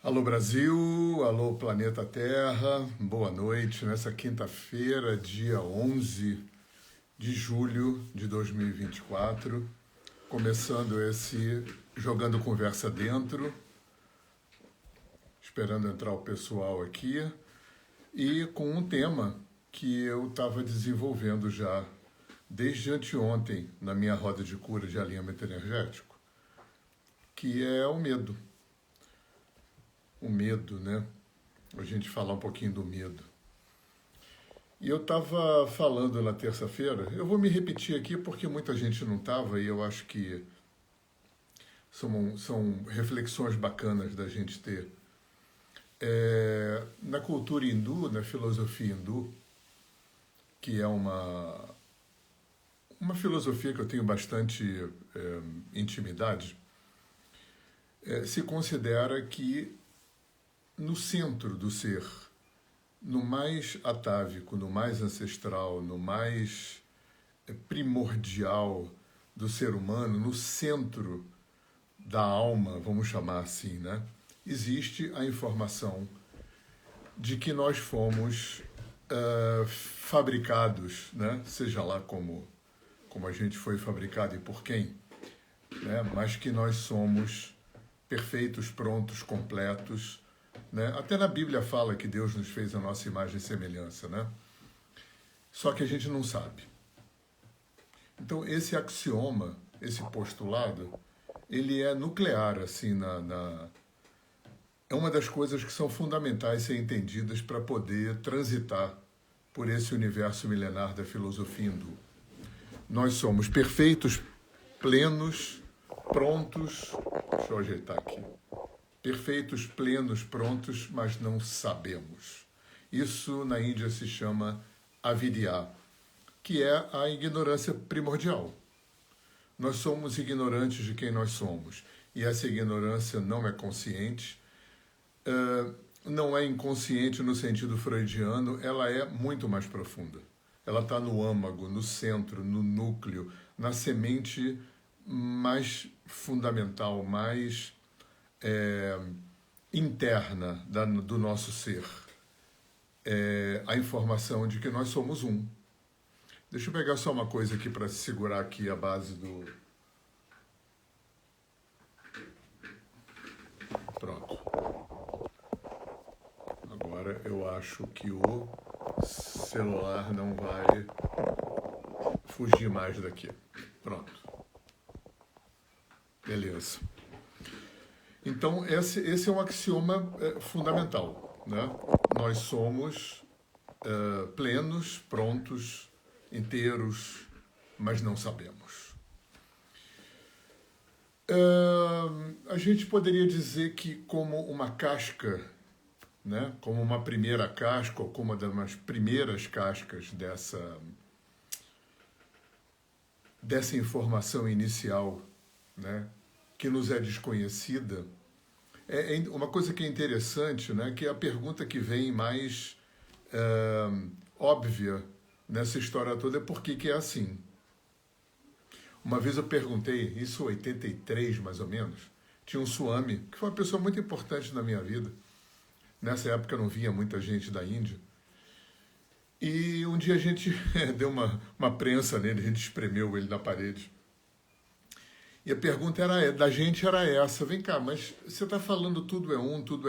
Alô Brasil, alô Planeta Terra, boa noite. Nessa quinta-feira, dia 11 de julho de 2024, começando esse Jogando Conversa Dentro, esperando entrar o pessoal aqui, e com um tema que eu estava desenvolvendo já desde anteontem na minha roda de cura de alinhamento energético, que é o medo. O medo, né? A gente falar um pouquinho do medo. E eu estava falando na terça-feira, eu vou me repetir aqui porque muita gente não estava e eu acho que são reflexões bacanas da gente ter. Na cultura hindu, na filosofia hindu, que é uma filosofia que eu tenho bastante intimidade, se considera que no centro do ser, no mais atávico, no mais ancestral, no mais primordial do ser humano, no centro da alma, vamos chamar assim, né? Existe a informação de que nós fomos fabricados, né? Seja lá como a gente foi fabricado e por quem, né? Mas que nós somos perfeitos, prontos, completos, né? Até na Bíblia fala que Deus nos fez a nossa imagem e semelhança, né? Só que a gente não sabe. Então, esse axioma, esse postulado, ele é nuclear, assim, é uma das coisas que são fundamentais ser entendidas para poder transitar por esse universo milenar da filosofia hindu. Nós somos perfeitos, plenos, prontos. Deixa eu ajeitar aqui. Perfeitos, plenos, prontos, mas não sabemos. Isso na Índia se chama avidya, que é a ignorância primordial. Nós somos ignorantes de quem nós somos. E essa ignorância não é consciente, não é inconsciente no sentido freudiano, ela é muito mais profunda. Ela está no âmago, no centro, no núcleo, na semente mais fundamental, mais interna do nosso ser. A informação de que nós somos um. Deixa eu pegar só uma coisa aqui para segurar aqui a base do... Pronto. Agora eu acho que o celular não vai fugir mais daqui. Pronto. Beleza. Então, esse é um axioma fundamental, né? Nós somos plenos, prontos, inteiros, mas não sabemos. A gente poderia dizer que como uma casca, né? Como uma primeira casca, ou como uma das primeiras cascas dessa informação inicial, né? Que nos é desconhecida, uma coisa que é interessante, né, que é a pergunta que vem mais óbvia nessa história toda é por que é assim. Uma vez eu perguntei, isso em 83 mais ou menos, tinha um Swami, que foi uma pessoa muito importante na minha vida. Nessa época eu não via muita gente da Índia. E um dia a gente deu uma prensa nele, a gente espremeu ele na parede. E a pergunta da gente era essa, vem cá, mas você está falando tudo é um, tudo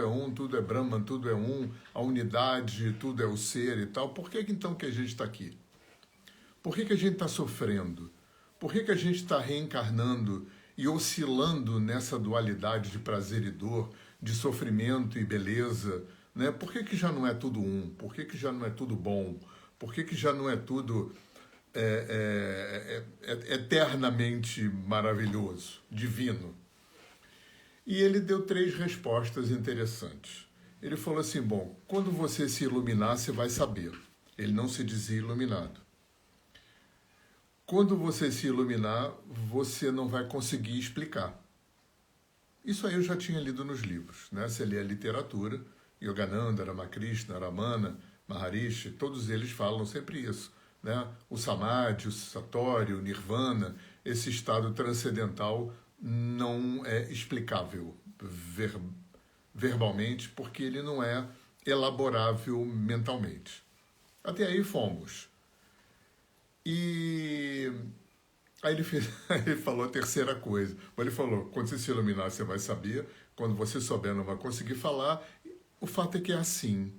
é Brahman, tudo é um, a unidade, tudo é o ser e tal, por que então que a gente está aqui? Por que a gente está sofrendo? Por que a gente está reencarnando e oscilando nessa dualidade de prazer e dor, de sofrimento e beleza? Né? Por que já não é tudo um? Por que já não é tudo bom? Por que já não é tudo... eternamente maravilhoso, divino. E ele deu 3 respostas interessantes. Ele falou assim, bom, quando você se iluminar, você vai saber. Ele não se dizia iluminado. Quando você se iluminar, você não vai conseguir explicar. Isso aí eu já tinha lido nos livros, né? Você lê a literatura, Yogananda, Ramakrishna, Ramana, Maharishi, todos eles falam sempre isso. Né? O Samadhi, o Satori, o Nirvana, esse estado transcendental não é explicável verbalmente, porque ele não é elaborável mentalmente. Até aí fomos. E aí ele falou a terceira coisa. Ele falou, quando você se iluminar, você vai saber. Quando você souber, não vai conseguir falar. O fato é que é assim.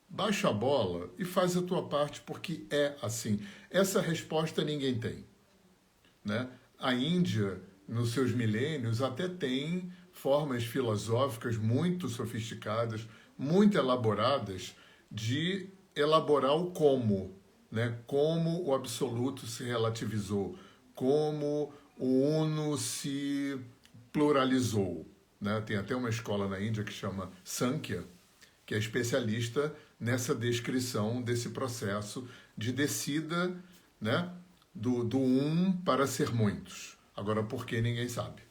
Baixa a bola e faz a tua parte, porque é assim. Essa resposta ninguém tem. Né? A Índia, nos seus milênios, até tem formas filosóficas muito sofisticadas, muito elaboradas, de elaborar o como, né? Como o absoluto se relativizou, como o uno se pluralizou. Né? Tem até uma escola na Índia que chama Sankhya, que é especialista nessa descrição desse processo de descida, né? do um para ser muitos. Agora, por que ninguém sabe?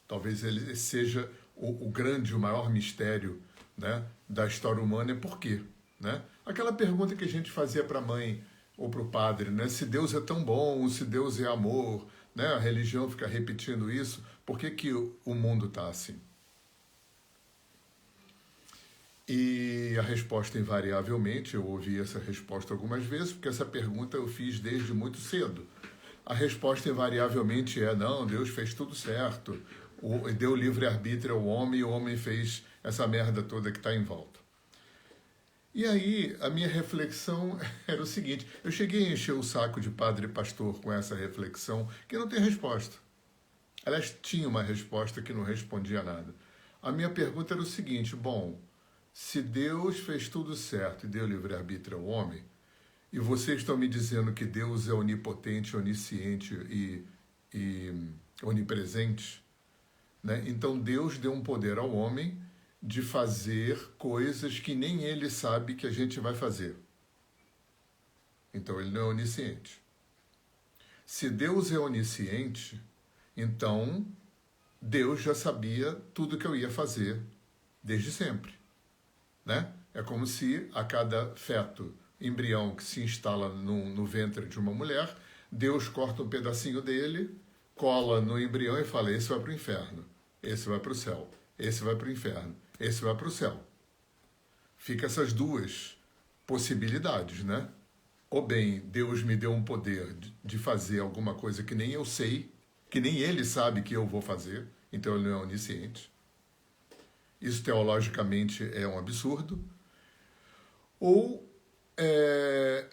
Talvez ele seja o grande, o maior mistério, né, da história humana, é por quê? Né? Aquela pergunta que a gente fazia para a mãe ou para o padre, né, se Deus é tão bom, se Deus é amor, né, a religião fica repetindo isso, por que, que o mundo está assim? E a resposta, invariavelmente, eu ouvi essa resposta algumas vezes, porque essa pergunta eu fiz desde muito cedo. A resposta, invariavelmente, é: não, Deus fez tudo certo, deu livre-arbítrio ao homem, e o homem fez essa merda toda que está em volta. E aí, a minha reflexão era o seguinte: eu cheguei a encher o saco de padre e pastor com essa reflexão, que não tem resposta. Aliás, tinha uma resposta que não respondia nada. A minha pergunta era o seguinte: bom, se Deus fez tudo certo e deu livre-arbítrio ao homem, e vocês estão me dizendo que Deus é onipotente, onisciente e onipresente, né? Então Deus deu um poder ao homem de fazer coisas que nem ele sabe que a gente vai fazer. Então ele não é onisciente. Se Deus é onisciente, então Deus já sabia tudo que eu ia fazer desde sempre. Né? É como se a cada feto, embrião que se instala no ventre de uma mulher, Deus corta um pedacinho dele, cola no embrião e fala: esse vai para o inferno, esse vai para o céu, esse vai para o inferno, esse vai para o céu. Fica essas duas possibilidades, né? Ou bem, Deus me deu um poder de fazer alguma coisa que nem eu sei, que nem ele sabe que eu vou fazer, então ele não é onisciente. Isso teologicamente é um absurdo. Ou é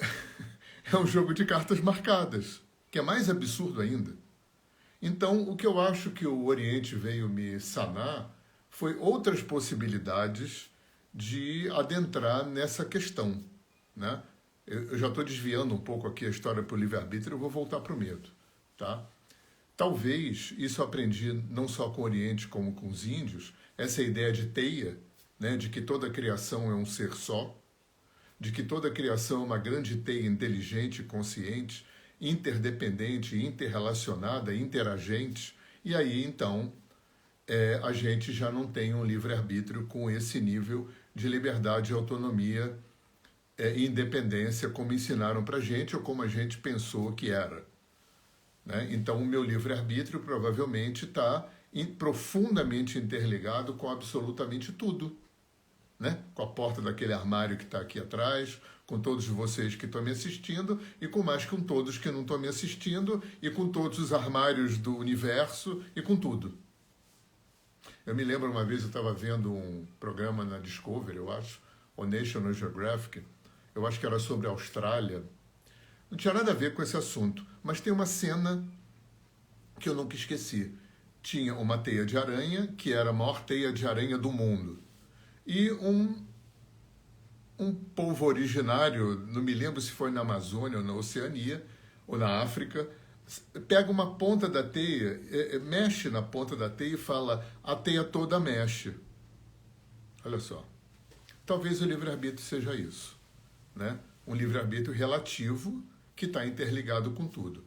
um jogo de cartas marcadas, que é mais absurdo ainda. Então, o que eu acho que o Oriente veio me sanar foi outras possibilidades de adentrar nessa questão. Né? Eu já estou desviando um pouco aqui a história para o livre-arbítrio, eu vou voltar para o medo. Tá? Talvez, isso eu aprendi não só com o Oriente como com os índios, essa ideia de teia, né, de que toda criação é um ser só, de que toda criação é uma grande teia inteligente, consciente, interdependente, interrelacionada, interagente, e aí então a gente já não tem um livre-arbítrio com esse nível de liberdade, autonomia e independência como ensinaram para a gente ou como a gente pensou que era. Né? Então o meu livre-arbítrio provavelmente está profundamente interligado com absolutamente tudo. Né? Com a porta daquele armário que está aqui atrás, com todos vocês que estão me assistindo e com mais com todos que não estão me assistindo e com todos os armários do universo e com tudo. Eu me lembro uma vez, eu estava vendo um programa na Discovery, eu acho, ou National Geographic, eu acho que era sobre a Austrália. Não tinha nada a ver com esse assunto, mas tem uma cena que eu nunca esqueci. Tinha uma teia de aranha, que era a maior teia de aranha do mundo. E um povo originário, não me lembro se foi na Amazônia ou na Oceania, ou na África, pega uma ponta da teia, mexe na ponta da teia e fala: a teia toda mexe. Olha só. Talvez o livre-arbítrio seja isso. Né? Um livre-arbítrio relativo que está interligado com tudo.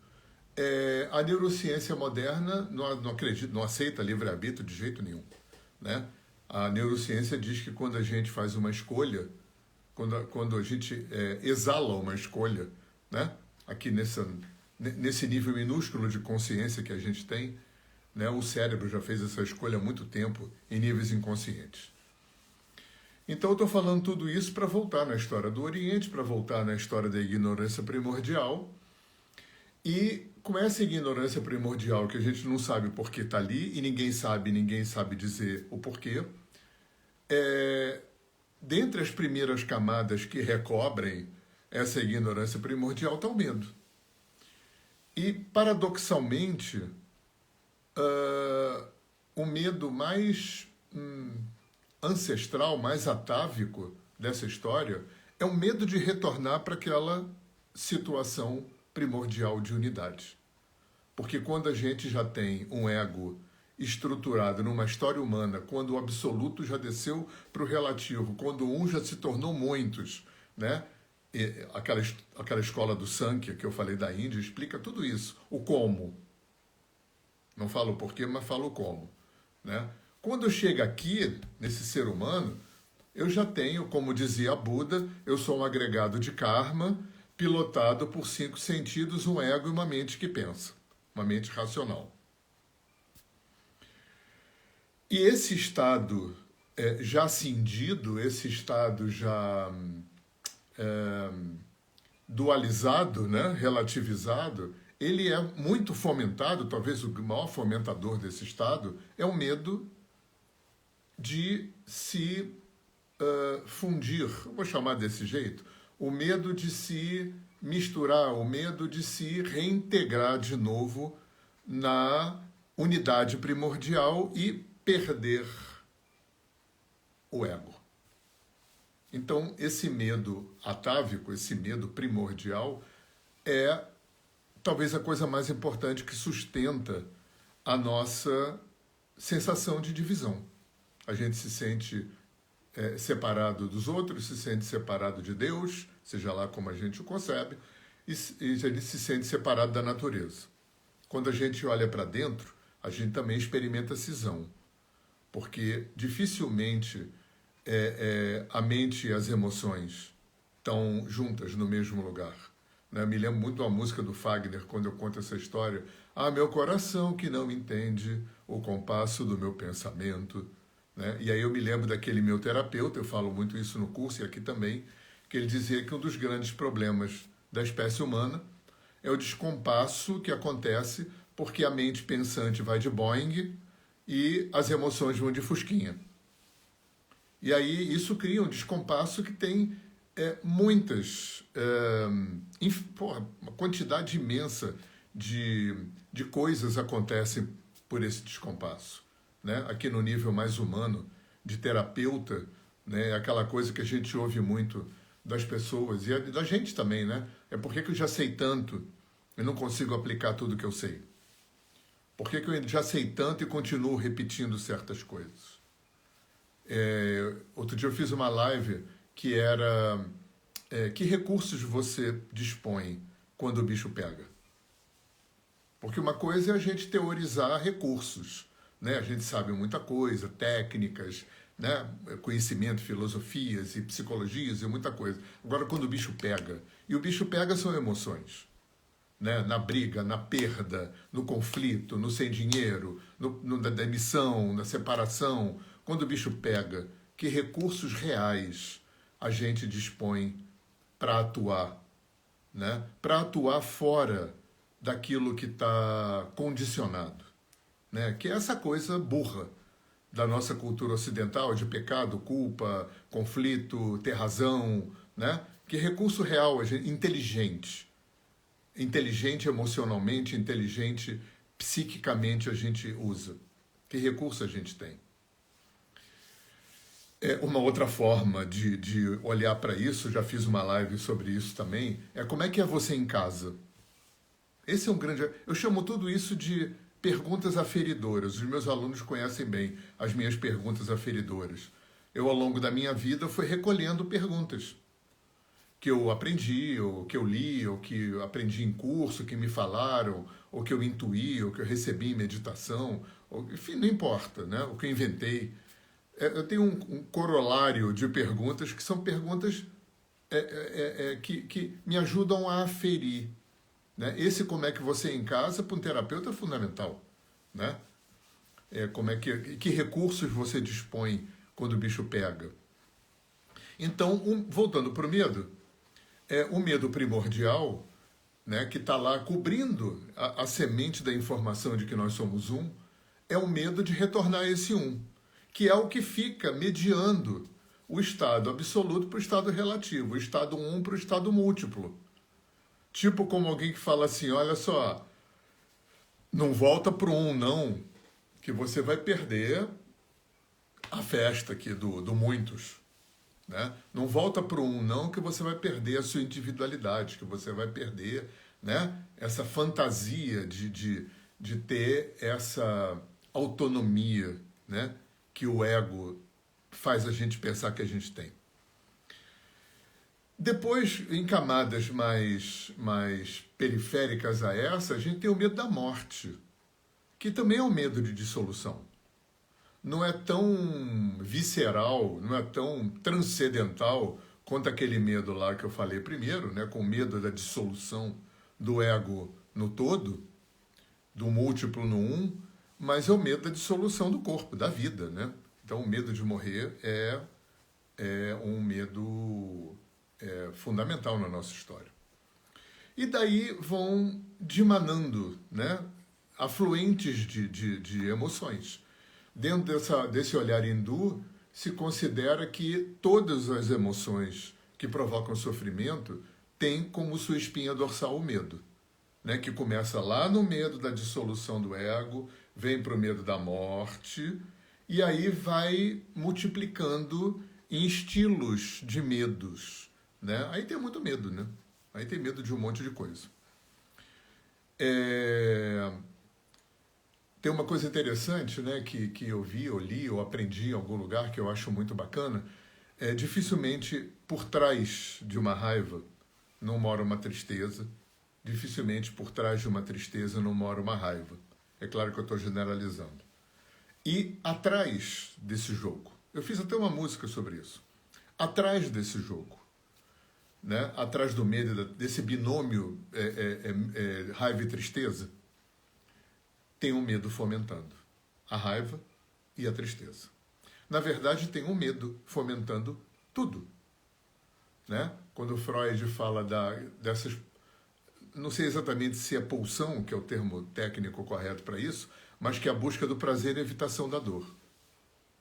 A neurociência moderna não aceita livre-arbítrio de jeito nenhum. Né? A neurociência diz que quando a gente faz uma escolha, quando a gente exala uma escolha, né? Aqui nesse nível minúsculo de consciência que a gente tem, né? O cérebro já fez essa escolha há muito tempo em níveis inconscientes. Então eu estou falando tudo isso para voltar na história do Oriente, para voltar na história da ignorância primordial. E com essa ignorância primordial que a gente não sabe por que está ali e ninguém sabe dizer o porquê, dentre as primeiras camadas que recobrem essa ignorância primordial está o medo. E, paradoxalmente, o medo mais ancestral, mais atávico dessa história é o medo de retornar para aquela situação primordial de unidade. Porque quando a gente já tem um ego estruturado numa história humana, quando o absoluto já desceu para o relativo, quando um já se tornou muitos, né? E aquela escola do Sankhya que eu falei da Índia explica tudo isso, o como. Não falo o porquê, mas falo o como, né? Quando eu chego aqui, nesse ser humano, eu já tenho, como dizia Buda, eu sou um agregado de karma, pilotado por 5 sentidos, um ego e uma mente que pensa, uma mente racional. E esse estado já cindido, esse estado já dualizado, né, relativizado, ele é muito fomentado, talvez o maior fomentador desse estado, é o medo de se fundir, eu vou chamar desse jeito, o medo de se misturar, o medo de se reintegrar de novo na unidade primordial e perder o ego. Então, esse medo atávico, esse medo primordial, é talvez a coisa mais importante que sustenta a nossa sensação de divisão. A gente se sente separado dos outros, se sente separado de Deus, seja lá como a gente o concebe, e a gente se sente separado da natureza. Quando a gente olha para dentro, a gente também experimenta cisão, porque dificilmente a mente e as emoções estão juntas no mesmo lugar. Né? Me lembro muito da música do Fagner, quando eu conto essa história. Ah, meu coração que não entende o compasso do meu pensamento. Né? E aí eu me lembro daquele meu terapeuta, eu falo muito isso no curso e aqui também, que ele dizia que um dos grandes problemas da espécie humana é o descompasso que acontece porque a mente pensante vai de Boeing e as emoções vão de Fusquinha. E aí isso cria um descompasso que tem uma quantidade imensa de coisas acontecem por esse descompasso. Né? Aqui no nível mais humano, de terapeuta, né? Aquela coisa que a gente ouve muito das pessoas, e da gente também, né? É por que eu já sei tanto e não consigo aplicar tudo que eu sei? Por que eu já sei tanto e continuo repetindo certas coisas? Outro dia eu fiz uma live que era que recursos você dispõe quando o bicho pega? Porque uma coisa é a gente teorizar recursos, né? A gente sabe muita coisa, técnicas, né? Conhecimento, filosofias e psicologias e muita coisa. Agora, quando o bicho pega, e o bicho pega são emoções. Né? Na briga, na perda, no conflito, no sem dinheiro, na demissão, na separação. Quando o bicho pega, que recursos reais a gente dispõe para atuar? Né? Para atuar fora daquilo que está condicionado. Né? Que é essa coisa burra da nossa cultura ocidental, de pecado, culpa, conflito, ter razão. Né? Que recurso real, inteligente. Inteligente emocionalmente, inteligente psiquicamente a gente usa. Que recurso a gente tem? Uma outra forma de olhar para isso, já fiz uma live sobre isso também, é como é que é você em casa. Esse é um grande... Eu chamo tudo isso de perguntas aferidoras. Os meus alunos conhecem bem as minhas perguntas aferidoras. Eu, ao longo da minha vida, fui recolhendo perguntas que eu aprendi, ou que eu li, ou que eu aprendi em curso, que me falaram, ou que eu intuí, ou que eu recebi em meditação, ou, enfim, não importa, né? O que eu inventei. Eu tenho um corolário de perguntas que são perguntas que me ajudam a aferir. Né? Esse como é que você é em casa, para um terapeuta, é fundamental. Né? Que recursos você dispõe quando o bicho pega. Então, voltando para o medo, o medo primordial, né, que está lá cobrindo a semente da informação de que nós somos um, é o medo de retornar a esse um, que é o que fica mediando o estado absoluto para o estado relativo, o estado um para o estado múltiplo. Tipo como alguém que fala assim, olha só, não volta para o um não, que você vai perder a festa aqui do muitos. Né? Não volta para o um não, que você vai perder a sua individualidade, que você vai perder, né, essa fantasia de ter essa autonomia, né, que o ego faz a gente pensar que a gente tem. Depois, em camadas mais periféricas a essa, a gente tem o medo da morte, que também é um medo de dissolução. Não é tão visceral, não é tão transcendental quanto aquele medo lá que eu falei primeiro, né, com medo da dissolução do ego no todo, do múltiplo no um, mas é o medo da dissolução do corpo, da vida, né? Então, o medo de morrer é um medo fundamental na nossa história. E daí vão dimanando, né, afluentes de emoções. Dentro desse olhar hindu, se considera que todas as emoções que provocam sofrimento têm como sua espinha dorsal o medo, né? Que começa lá no medo da dissolução do ego, vem para o medo da morte, e aí vai multiplicando em estilos de medos. Né? Aí tem muito medo, né? Aí tem medo de um monte de coisa. Tem uma coisa interessante, né, que eu vi, eu li, eu aprendi em algum lugar que eu acho muito bacana. Dificilmente por trás de uma raiva não mora uma tristeza. Dificilmente por trás de uma tristeza não mora uma raiva. É claro que eu estou generalizando. E atrás desse jogo, eu fiz até uma música sobre isso. Atrás desse jogo, né, atrás do medo, desse binômio raiva e tristeza, tem um medo fomentando a raiva e a tristeza. Na verdade, tem um medo fomentando tudo. Né? Quando Freud fala dessas... Não sei exatamente se é pulsão, que é o termo técnico correto para isso, mas que é a busca do prazer e a evitação da dor.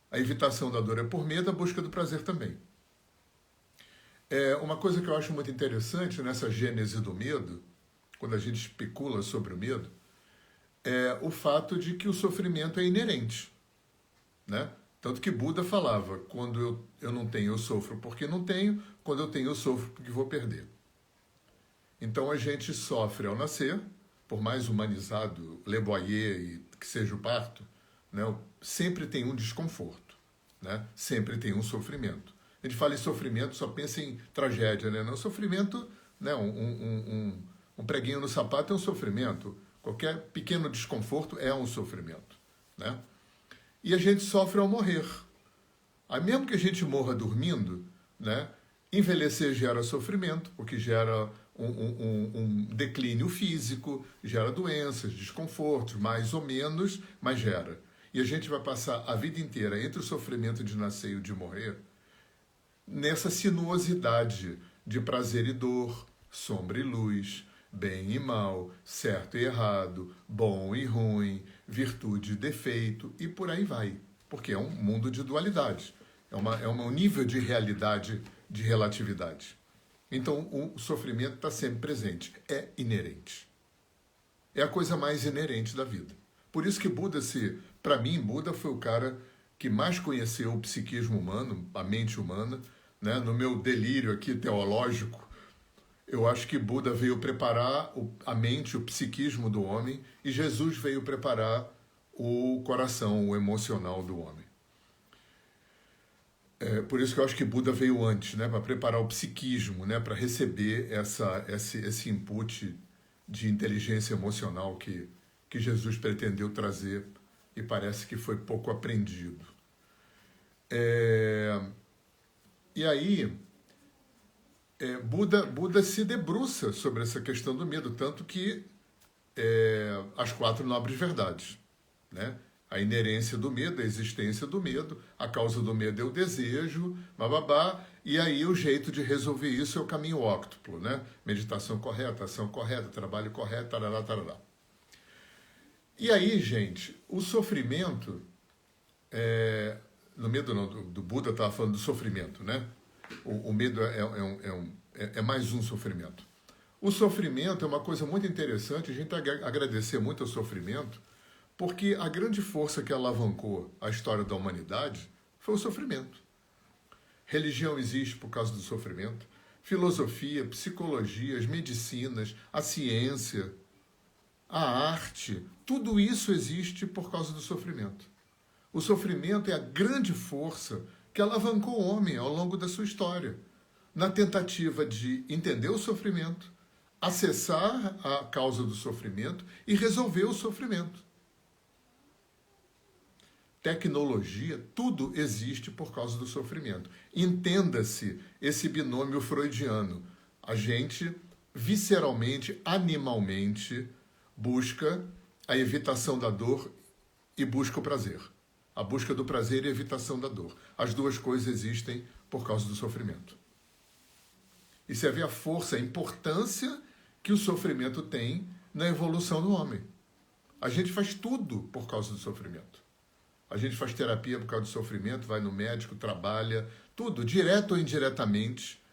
A evitação da dor é por medo, a busca do prazer também. Uma coisa que eu acho muito interessante nessa gênese do medo, quando a gente especula sobre o medo, é o fato de que o sofrimento é inerente. Né? Tanto que Buda falava, quando eu não tenho, eu sofro porque não tenho, quando eu tenho, eu sofro porque vou perder. Então a gente sofre ao nascer, por mais humanizado, Le Boyer e que seja o parto, né? Sempre tem um desconforto, né? Sempre tem um sofrimento. A gente fala em sofrimento, só pensa em tragédia, né? Não, sofrimento, né? Um preguinho no sapato é um sofrimento. Qualquer pequeno desconforto é um sofrimento, né? E a gente sofre ao morrer. Aí mesmo que a gente morra dormindo, né? Envelhecer gera sofrimento, porque gera um declínio físico, gera doenças, desconfortos, mais ou menos, mas gera. E a gente vai passar a vida inteira entre o sofrimento de nascer e o de morrer, nessa sinuosidade de prazer e dor, sombra e luz, bem e mal, certo e errado, bom e ruim, virtude e defeito, e por aí vai. Porque é um mundo de dualidade. É um nível de realidade, de relatividade. Então, o sofrimento está sempre presente. É inerente. É a coisa mais inerente da vida. Por isso que Buda, para mim, Buda foi o cara que mais conheceu o psiquismo humano, a mente humana. Né? No meu delírio aqui teológico, eu acho que Buda veio preparar a mente, o psiquismo do homem, e Jesus veio preparar o coração, o emocional do homem. Por isso que eu acho que Buda veio antes, né, para preparar o psiquismo, né, para receber esse input de inteligência emocional que Jesus pretendeu trazer e parece que foi pouco aprendido. E aí, Buda se debruça sobre essa questão do medo, tanto que as 4 nobres verdades, né, A inerência do medo, a existência do medo, a causa do medo é o desejo, bababá, e aí o jeito de resolver isso é o caminho óctuplo, né? Meditação correta, ação correta, trabalho correto, tarará, tarará. E aí, gente, o sofrimento, no medo não, do Buda estava falando do sofrimento, né? O medo é mais um sofrimento. O sofrimento é uma coisa muito interessante, a gente tem que agradecer muito ao sofrimento, porque a grande força que alavancou a história da humanidade foi o sofrimento. Religião existe por causa do sofrimento, filosofia, psicologia, as medicinas, a ciência, a arte, tudo isso existe por causa do sofrimento. O sofrimento é a grande força que alavancou o homem ao longo da sua história, na tentativa de entender o sofrimento, acessar a causa do sofrimento e resolver o sofrimento. Tecnologia, tudo existe por causa do sofrimento. Entenda-se esse binômio freudiano. A gente, visceralmente, animalmente, busca a evitação da dor e busca o prazer. A busca do prazer e a evitação da dor. As duas coisas existem por causa do sofrimento. E você vê a força, a importância que o sofrimento tem na evolução do homem. A gente faz tudo por causa do sofrimento. A gente faz terapia por causa do sofrimento, vai no médico, trabalha, tudo, direto ou indiretamente.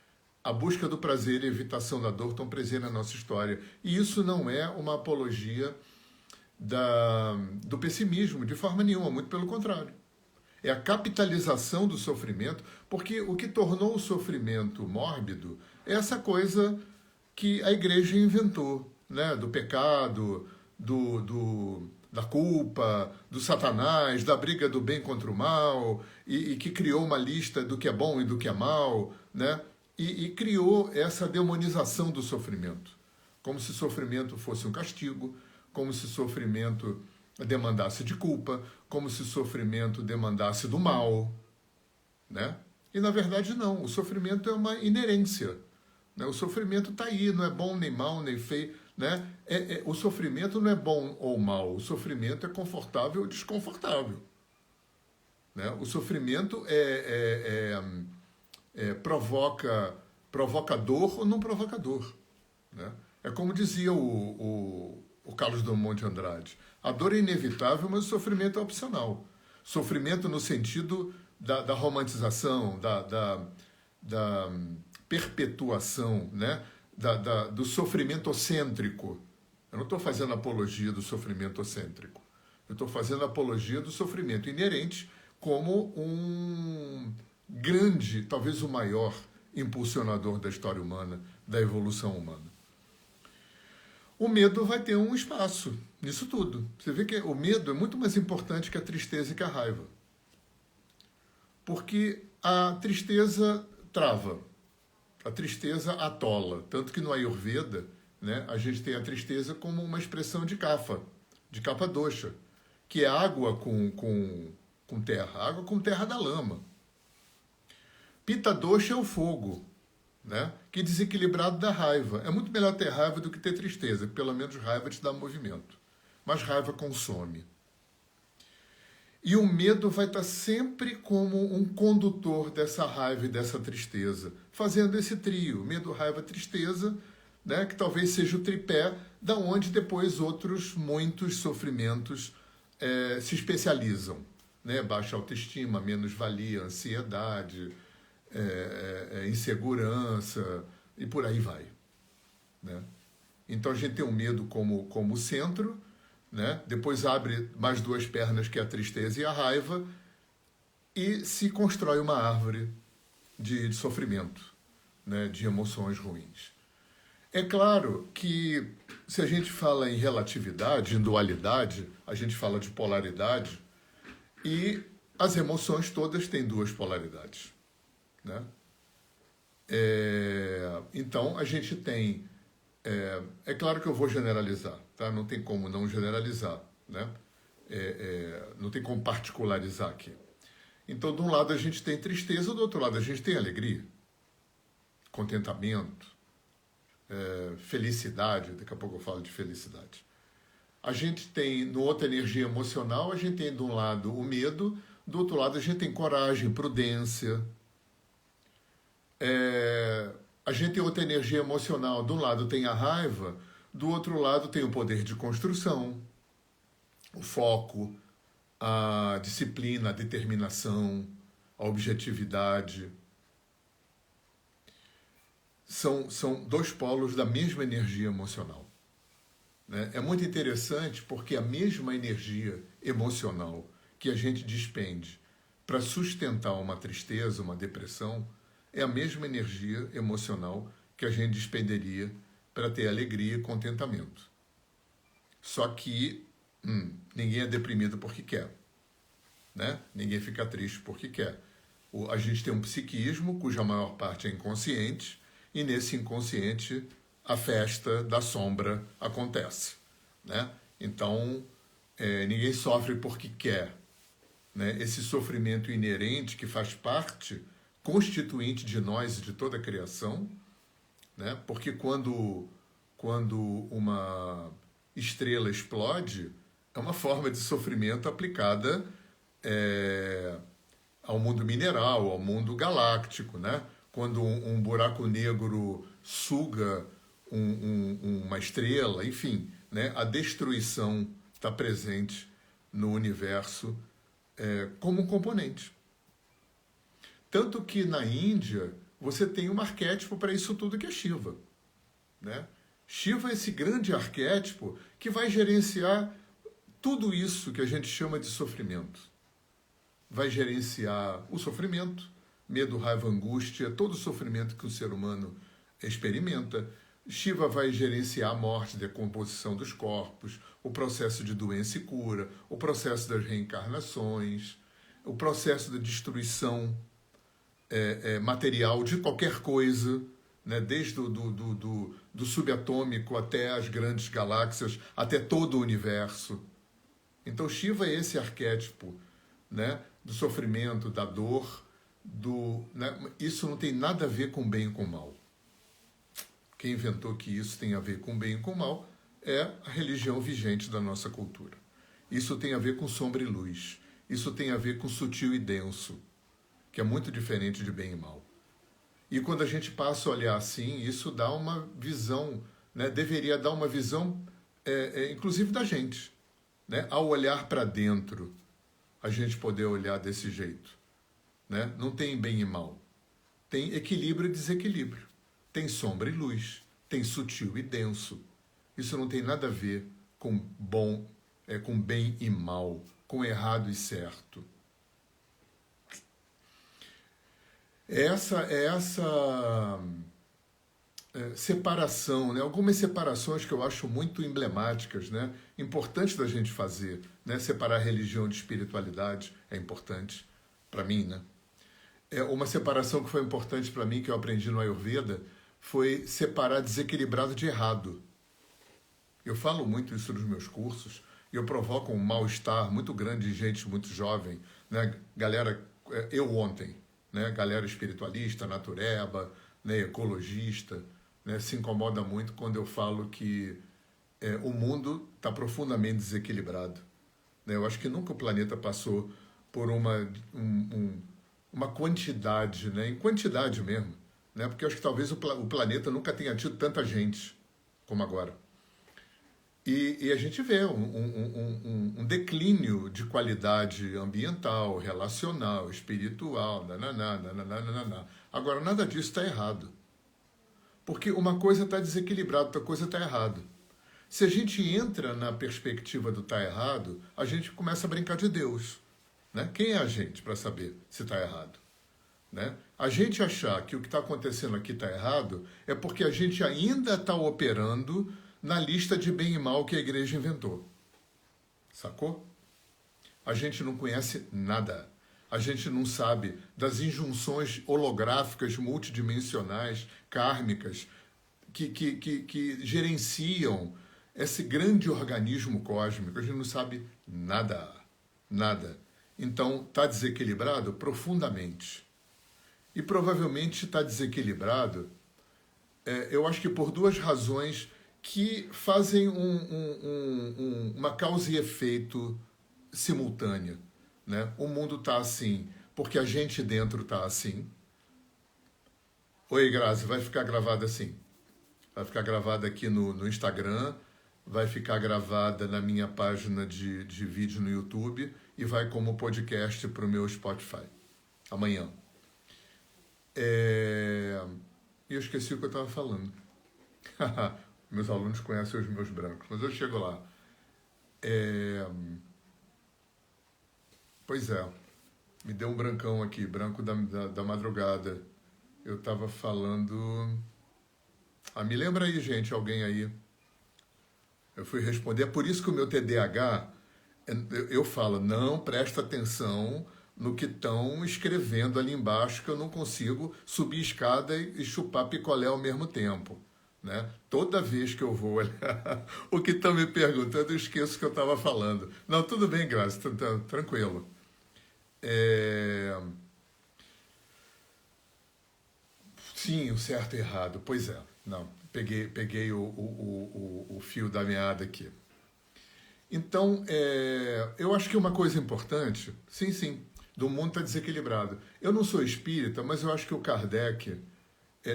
A busca do prazer e a evitação da dor estão presentes na nossa história. E isso não é uma apologia do pessimismo, de forma nenhuma, muito pelo contrário. É a capitalização do sofrimento, porque o que tornou o sofrimento mórbido é essa coisa que a igreja inventou, né? Do pecado, da culpa, do Satanás, da briga do bem contra o mal, e que criou uma lista do que é bom e do que é mal, né? E criou essa demonização do sofrimento, como se sofrimento fosse um castigo, como se sofrimento demandasse de culpa, como se sofrimento demandasse do mal, né? E na verdade não, o sofrimento é uma inerência, né? O sofrimento está aí, não é bom nem mal, nem feio, né? O sofrimento não é bom ou mal, o sofrimento é confortável ou desconfortável, né? O sofrimento provoca dor ou não provoca dor, né? É como dizia o Carlos Drummond de Andrade, a dor é inevitável, mas o sofrimento é opcional. Sofrimento no sentido da romantização, da perpetuação, né? Do sofrimento ocêntrico. Eu não estou fazendo apologia do sofrimento ocêntrico. Eu estou fazendo apologia do sofrimento inerente como um grande, talvez o maior impulsionador da história humana, da evolução humana. O medo vai ter um espaço nisso tudo. Você vê que o medo é muito mais importante que a tristeza e que a raiva. Porque a tristeza trava. A tristeza atola, tanto que no Ayurveda, né, a gente tem a tristeza como uma expressão de kapha dosha, que é água com terra, água com terra da lama. Pitta dosha é o fogo, né, que é desequilibrado da raiva. É muito melhor ter raiva do que ter tristeza, pelo menos raiva te dá movimento, mas raiva consome. E o medo vai estar sempre como um condutor dessa raiva e dessa tristeza, fazendo esse trio, medo, raiva, tristeza, né, que talvez seja o tripé, da onde depois outros muitos sofrimentos se especializam, né? Baixa autoestima, menos-valia, ansiedade, insegurança, e por aí vai, né? Então a gente tem o medo como centro, né? Depois abre mais duas pernas, que é a tristeza e a raiva, e se constrói uma árvore de sofrimento, né? De emoções ruins. É claro que se a gente fala em relatividade, em dualidade, a gente fala de polaridade, e as emoções todas têm duas polaridades, né? Então a gente tem... É claro que eu vou generalizar, tá? Não tem como não generalizar, né? Não tem como particularizar aqui. Então, de um lado a gente tem tristeza, do outro lado a gente tem alegria, contentamento, felicidade. Daqui a pouco eu falo de felicidade. A gente tem, no outra energia emocional, a gente tem de um lado o medo, do outro lado a gente tem coragem, prudência. A gente tem outra energia emocional. De um lado tem a raiva, do outro lado tem o poder de construção, o foco, a disciplina, a determinação, a objetividade. São dois polos da mesma energia emocional. Né? É muito interessante porque a mesma energia emocional que a gente despende para sustentar uma tristeza, uma depressão, é a mesma energia emocional que a gente despenderia para ter alegria e contentamento. Só que ninguém é deprimido porque quer. Né? Ninguém fica triste porque quer. A gente tem um psiquismo cuja maior parte é inconsciente, e nesse inconsciente a festa da sombra acontece. Né? Então, ninguém sofre porque quer. Né? Esse sofrimento inerente que faz parte constituinte de nós e de toda a criação, né? Porque quando uma estrela explode, é uma forma de sofrimento aplicada ao mundo mineral, ao mundo galáctico, né? Quando um buraco negro suga uma estrela, enfim, né? A destruição está presente no universo como um componente. Tanto que na Índia você tem um arquétipo para isso tudo que é Shiva. Né? Shiva é esse grande arquétipo que vai gerenciar tudo isso que a gente chama de sofrimento. Vai gerenciar o sofrimento, medo, raiva, angústia, todo o sofrimento que o ser humano experimenta. Shiva vai gerenciar a morte, decomposição dos corpos, o processo de doença e cura, o processo das reencarnações, o processo da destruição material de qualquer coisa, né? Desde do subatômico até as grandes galáxias, até todo o universo. Então Shiva é esse arquétipo, né? Do sofrimento, da dor, né? Isso não tem nada a ver com bem e com mal. Quem inventou que isso tem a ver com bem e com mal é a religião vigente da nossa cultura. Isso tem a ver com sombra e luz. Isso tem a ver com sutil e denso, que é muito diferente de bem e mal. E quando a gente passa a olhar assim, isso dá uma visão, né? Deveria dar uma visão, inclusive da gente. Né? Ao olhar para dentro, a gente poder olhar desse jeito. Né? Não tem bem e mal. Tem equilíbrio e desequilíbrio. Tem sombra e luz. Tem sutil e denso. Isso não tem nada a ver com bom, com bem e mal, com errado e certo. Essa separação, né? Algumas separações que eu acho muito emblemáticas, né? Importantes da gente fazer, né? Separar religião de espiritualidade é importante para mim, né? Uma separação que foi importante para mim, que eu aprendi no Ayurveda, foi separar desequilibrado de errado. Eu falo muito isso nos meus cursos e eu provoco um mal-estar muito grande de gente muito jovem, né? Galera, eu ontem, né? Galera espiritualista, natureba, né? Ecologista, né? Se incomoda muito quando eu falo que o mundo está profundamente desequilibrado. Né? Eu acho que nunca o planeta passou por uma quantidade, né? Em quantidade mesmo, né? Porque eu acho que talvez o planeta nunca tenha tido tanta gente como agora. E a gente vê um declínio de qualidade ambiental, relacional, espiritual, nananana. Agora, nada disso está errado. Porque uma coisa está desequilibrada, outra coisa está errada. Se a gente entra na perspectiva do está errado, a gente começa a brincar de Deus. Né? Quem é a gente para saber se está errado? Né? A gente achar que o que está acontecendo aqui está errado é porque a gente ainda está operando na lista de bem e mal que a igreja inventou. Sacou? A gente não conhece nada. A gente não sabe das injunções holográficas, multidimensionais, kármicas, que gerenciam esse grande organismo cósmico. A gente não sabe nada. Nada. Então, está desequilibrado profundamente. E provavelmente está desequilibrado, eu acho que por duas razões que fazem uma causa e efeito simultânea. Né? O mundo está assim porque a gente dentro está assim. Oi, Grazi, vai ficar gravada assim. Vai ficar gravada aqui no Instagram, vai ficar gravada na minha página de vídeo no YouTube e vai como podcast para o meu Spotify. Amanhã. E eu esqueci o que eu estava falando. Meus alunos conhecem os meus brancos, mas eu chego lá. Pois é, me deu um brancão aqui, branco da madrugada. Eu estava falando... me lembra aí, gente, alguém aí. Eu fui responder. É por isso que o meu TDAH, eu falo, não presta atenção no que estão escrevendo ali embaixo, que eu não consigo subir escada e chupar picolé ao mesmo tempo. Né? Toda vez que eu vou olhar o que estão me perguntando, eu esqueço o que eu estava falando. Não, tudo bem, Graça, tranquilo. Sim, o certo e errado. Pois é. Não, peguei o fio da meada aqui. Então, eu acho que uma coisa importante, sim, do mundo está desequilibrado. Eu não sou espírita, mas eu acho que o Kardec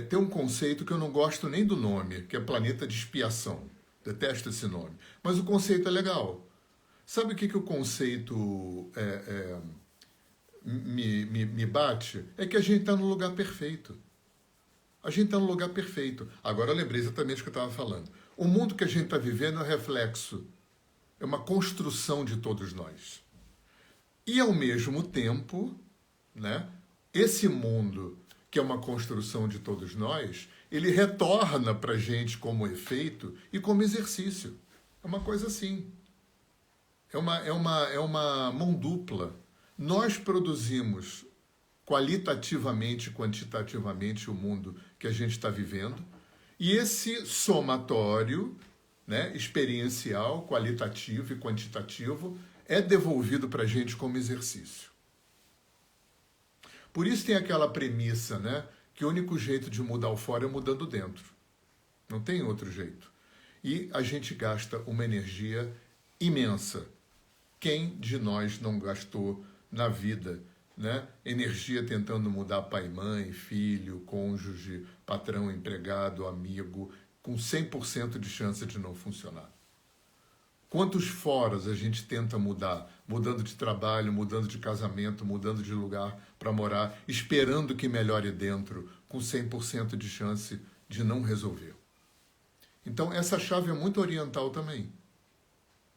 tem um conceito que eu não gosto nem do nome, que é planeta de expiação. Detesto esse nome. Mas o conceito é legal. Sabe o que o conceito me bate? É que a gente está no lugar perfeito. A gente está no lugar perfeito. Agora eu lembrei exatamente o que eu estava falando. O mundo que a gente está vivendo é um reflexo. É uma construção de todos nós. E, ao mesmo tempo, né, esse mundo, que é uma construção de todos nós, ele retorna para a gente como efeito e como exercício. É uma coisa assim. É uma mão dupla. Nós produzimos qualitativamente e quantitativamente o mundo que a gente está vivendo, e esse somatório, né, experiencial, qualitativo e quantitativo, é devolvido para a gente como exercício. Por isso tem aquela premissa, né, que o único jeito de mudar o fora é mudando dentro. Não tem outro jeito. E a gente gasta uma energia imensa. Quem de nós não gastou na vida, né, energia tentando mudar pai, mãe, filho, cônjuge, patrão, empregado, amigo, com 100% de chance de não funcionar? Quantos foras a gente tenta mudar, mudando de trabalho, mudando de casamento, mudando de lugar para morar, esperando que melhore dentro, com 100% de chance de não resolver? Então, essa chave é muito oriental também.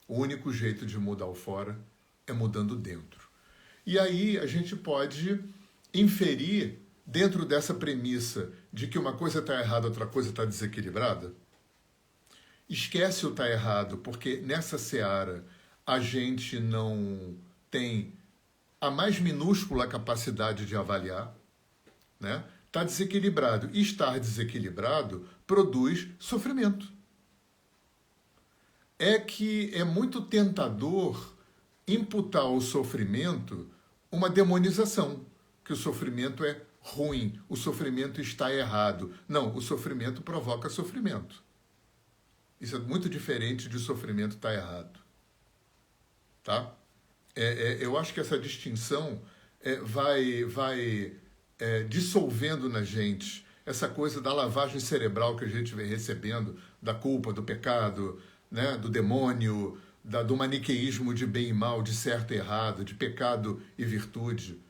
O único jeito de mudar o fora é mudando dentro. E aí a gente pode inferir, dentro dessa premissa de que uma coisa está errada, outra coisa está desequilibrada. Esquece o está errado, porque nessa seara a gente não tem a mais minúscula capacidade de avaliar, né? Está desequilibrado. E estar desequilibrado produz sofrimento. É que é muito tentador imputar ao sofrimento uma demonização, que o sofrimento é ruim, o sofrimento está errado. Não, o sofrimento provoca sofrimento. Isso é muito diferente de sofrimento estar errado. Tá? Eu acho que essa distinção vai dissolvendo na gente essa coisa da lavagem cerebral que a gente vem recebendo, da culpa, do pecado, né, do demônio, do maniqueísmo de bem e mal, de certo e errado, de pecado e virtude.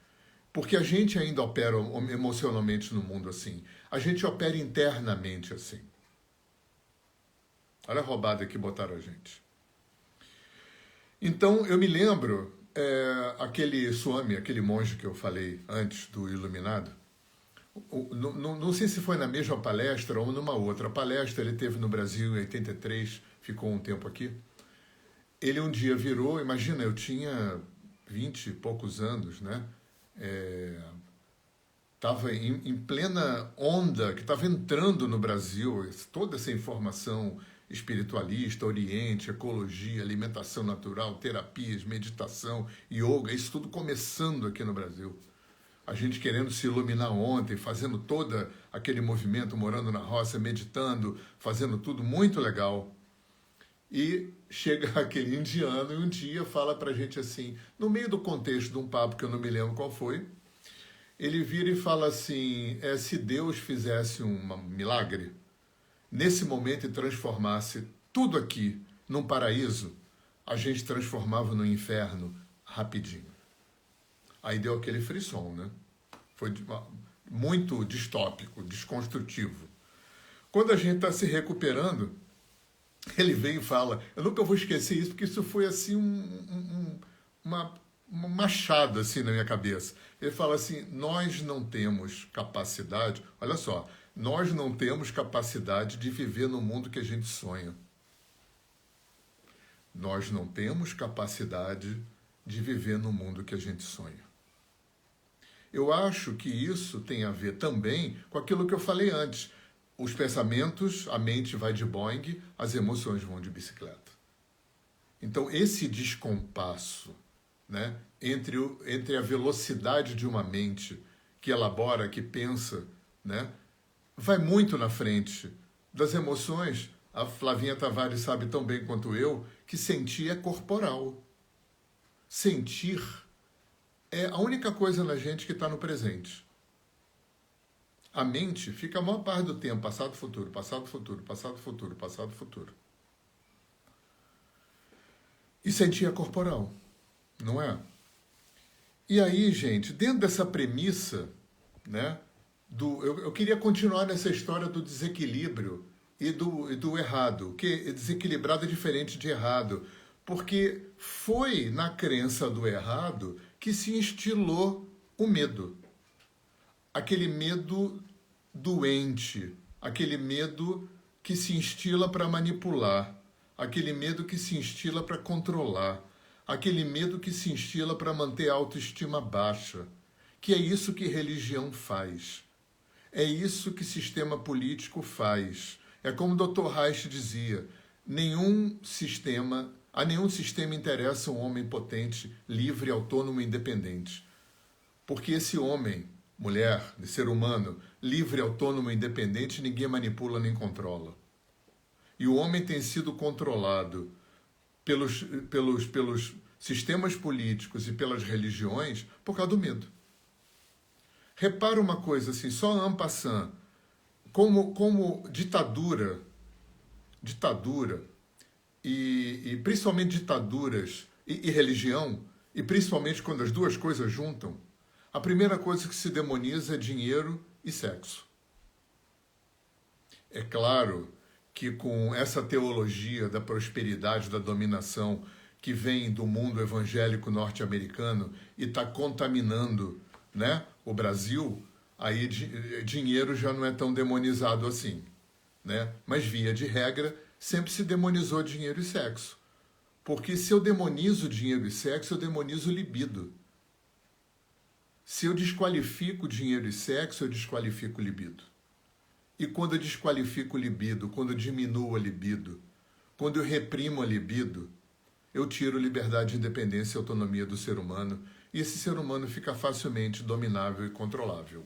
Porque a gente ainda opera emocionalmente no mundo assim. A gente opera internamente assim. Olha a roubada que botaram a gente. Então, eu me lembro, aquele Swami, aquele monge que eu falei antes do Iluminado, não sei se foi na mesma palestra ou numa outra palestra, ele teve no Brasil em 83, ficou um tempo aqui. Ele um dia virou, imagina, eu tinha 20 e poucos anos, né? Estava em plena onda que estava entrando no Brasil, toda essa informação espiritualista, oriente, ecologia, alimentação natural, terapias, meditação, yoga, isso tudo começando aqui no Brasil. a gente querendo se iluminar ontem, fazendo todo aquele movimento, morando na roça, meditando, fazendo tudo muito legal. E chega aquele indiano e um dia fala pra gente assim, no meio do contexto de um papo que eu não me lembro qual foi, ele vira e fala assim, se Deus fizesse um milagre, nesse momento e transformasse tudo aqui num paraíso, a gente transformava no inferno rapidinho. Aí deu aquele frisson, né? Foi muito distópico, desconstrutivo. Quando a gente está se recuperando, ele vem e fala, eu nunca vou esquecer isso, porque isso foi assim um machado assim na minha cabeça. Ele fala assim, nós não temos capacidade, olha só, nós não temos capacidade de viver no mundo que a gente sonha. Nós não temos capacidade de viver no mundo que a gente sonha. Eu acho que isso tem a ver também com aquilo que eu falei antes. Os pensamentos, a mente vai de Boeing, as emoções vão de bicicleta. Então, esse descompasso, né, entre a velocidade de uma mente que elabora, que pensa, né, vai muito na frente das emoções. A Flavinha Tavares sabe tão bem quanto eu que sentir é corporal. Sentir é a única coisa na gente que está no presente. A mente fica a maior parte do tempo, passado, futuro, passado, futuro, passado, futuro, passado, futuro. E sentir é corporal, não é? E aí, gente, dentro dessa premissa, né, eu queria continuar nessa história do desequilíbrio e do errado, que desequilibrado é diferente de errado, porque foi na crença do errado que se instilou o medo. Aquele medo doente, aquele medo que se instila para manipular, aquele medo que se instila para controlar, aquele medo que se instila para manter a autoestima baixa, que é isso que religião faz. É isso que sistema político faz. É como o Dr. Reich dizia, a nenhum sistema interessa um homem potente, livre, autônomo e independente. Porque esse homem, mulher, ser humano, livre, autônomo e independente, ninguém manipula nem controla. E o homem tem sido controlado pelos sistemas políticos e pelas religiões por causa do medo. Repara uma coisa assim, só en passant, como ditadura e principalmente ditaduras e religião, e principalmente quando as duas coisas juntam, a primeira coisa que se demoniza é dinheiro e sexo. É claro que com essa teologia da prosperidade, da dominação, que vem do mundo evangélico norte-americano e está contaminando, né, o Brasil, aí dinheiro já não é tão demonizado assim, né? Mas via de regra, sempre se demonizou dinheiro e sexo. Porque se eu demonizo dinheiro e sexo, eu demonizo libido. Se eu desqualifico dinheiro e sexo, eu desqualifico libido. E quando eu desqualifico o libido, quando eu diminuo a libido, quando eu reprimo a libido, eu tiro liberdade, independência e autonomia do ser humano, e esse ser humano fica facilmente dominável e controlável.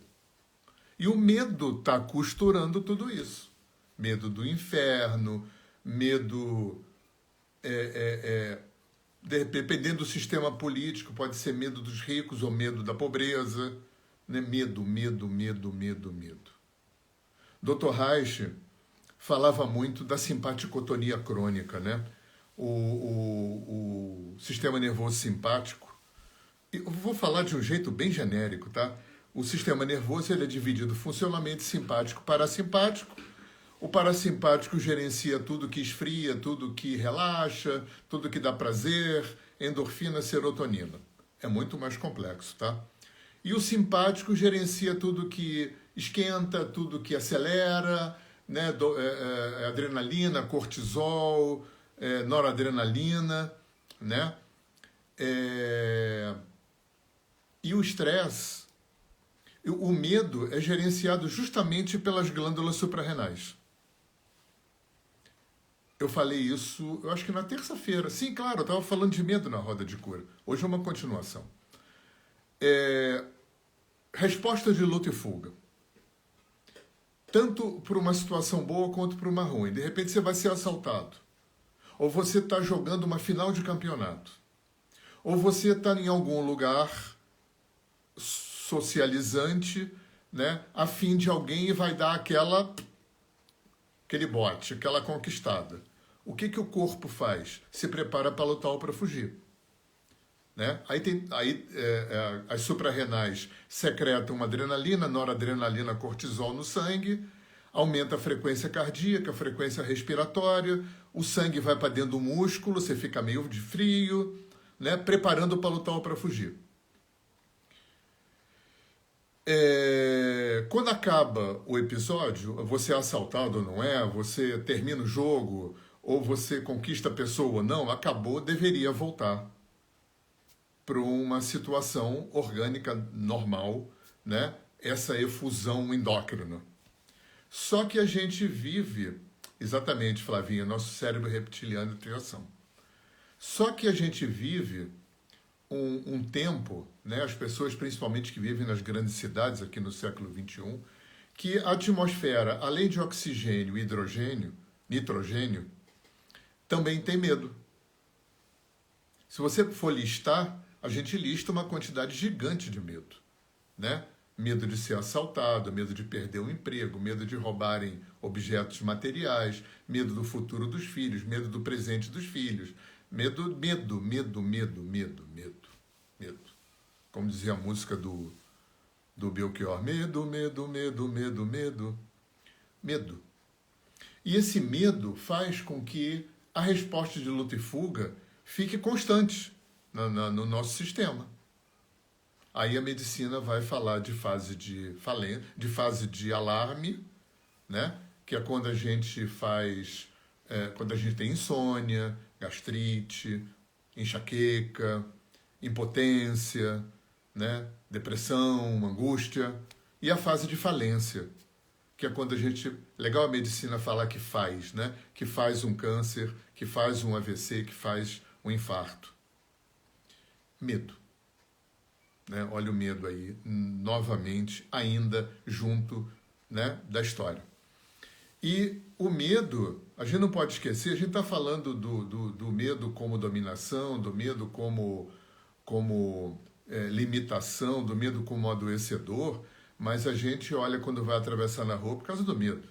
E o medo está costurando tudo isso. Medo do inferno, medo, dependendo do sistema político, pode ser medo dos ricos ou medo da pobreza. Né? Medo. Dr. Reich falava muito da simpaticotonia crônica, né? O sistema nervoso simpático. Eu vou falar de um jeito bem genérico, tá? O sistema nervoso ele é dividido funcionalmente simpático e parasimpático. O parasimpático gerencia tudo que esfria, tudo que relaxa, tudo que dá prazer, endorfina, serotonina. É muito mais complexo, tá? E o simpático gerencia tudo que esquenta, tudo que acelera, né? Adrenalina, cortisol, noradrenalina, né? E o estresse, o medo é gerenciado justamente pelas glândulas suprarrenais. Eu falei isso, eu acho que na terça-feira. Sim, claro, eu estava falando de medo na roda de cura. Hoje é uma continuação. Resposta de luta e fuga. Tanto para uma situação boa quanto para uma ruim. De repente você vai ser assaltado. Ou você está jogando uma final de campeonato. Ou você está em algum lugar socializante, né, a fim de alguém vai dar aquele bote, aquela conquistada. O que o corpo faz? Se prepara para lutar ou para fugir. Né? As suprarrenais secretam adrenalina, noradrenalina, cortisol no sangue, aumenta a frequência cardíaca, a frequência respiratória, o sangue vai para dentro do músculo, você fica meio de frio, né? Preparando para lutar ou para fugir. Quando acaba o episódio, você é assaltado ou não é, você termina o jogo, ou você conquista a pessoa ou não, acabou, deveria voltar para uma situação orgânica normal, né? Essa efusão endócrina. Só que a gente vive, exatamente, Flavinha, nosso cérebro reptiliano tem ação. Só que a gente vive um tempo, né? As pessoas principalmente que vivem nas grandes cidades aqui no século XXI, que a atmosfera, além de oxigênio e hidrogênio, nitrogênio, também tem medo. Se você for listar, a gente lista uma quantidade gigante de medo, né? Medo de ser assaltado, medo de perder o emprego, medo de roubarem objetos materiais, medo do futuro dos filhos, medo do presente dos filhos, medo. Como dizia a música do Belchior, medo. E esse medo faz com que a resposta de luta e fuga fique constante no nosso sistema. Aí a medicina vai falar de fase de alarme, né? Que é quando a gente quando a gente tem insônia, gastrite, enxaqueca, impotência, né? Depressão, angústia. E a fase de falência, que é quando a gente... Legal a medicina falar que faz, né? Que faz um câncer, que faz um AVC, que faz um infarto. Medo. Né? Olha o medo aí, novamente, ainda junto, né, da história. E o medo, a gente não pode esquecer, a gente está falando do medo como dominação, do medo como limitação, do medo como adoecedor, mas a gente olha quando vai atravessar na rua por causa do medo.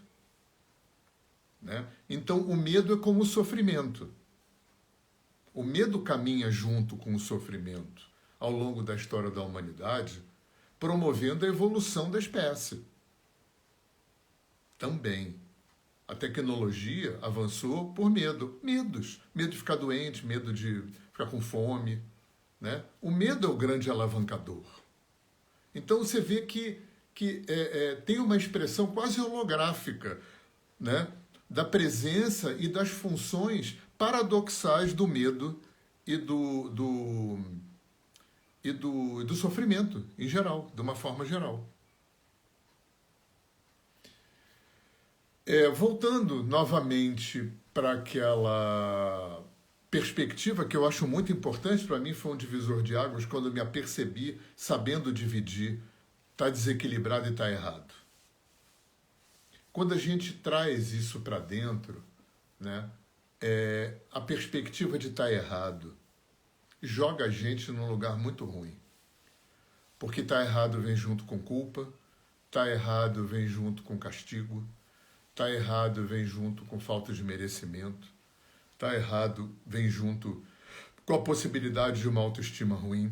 Né? Então, o medo é como o sofrimento. O medo caminha junto com o sofrimento ao longo da história da humanidade, promovendo a evolução da espécie. Também. A tecnologia avançou por medo. Medos. Medo de ficar doente, medo de ficar com fome. Né? O medo é o grande alavancador. Então você vê que tem uma expressão quase holográfica, né? Da presença e das funções paradoxais do medo e do sofrimento, em geral, de uma forma geral. Voltando novamente para aquela perspectiva que eu acho muito importante, para mim foi um divisor de águas quando eu me apercebi, sabendo dividir, está desequilibrado e está errado. Quando a gente traz isso para dentro, né, a perspectiva de estar errado joga a gente num lugar muito ruim. Porque estar errado vem junto com culpa, estar errado vem junto com castigo, estar errado vem junto com falta de merecimento, estar errado vem junto com a possibilidade de uma autoestima ruim,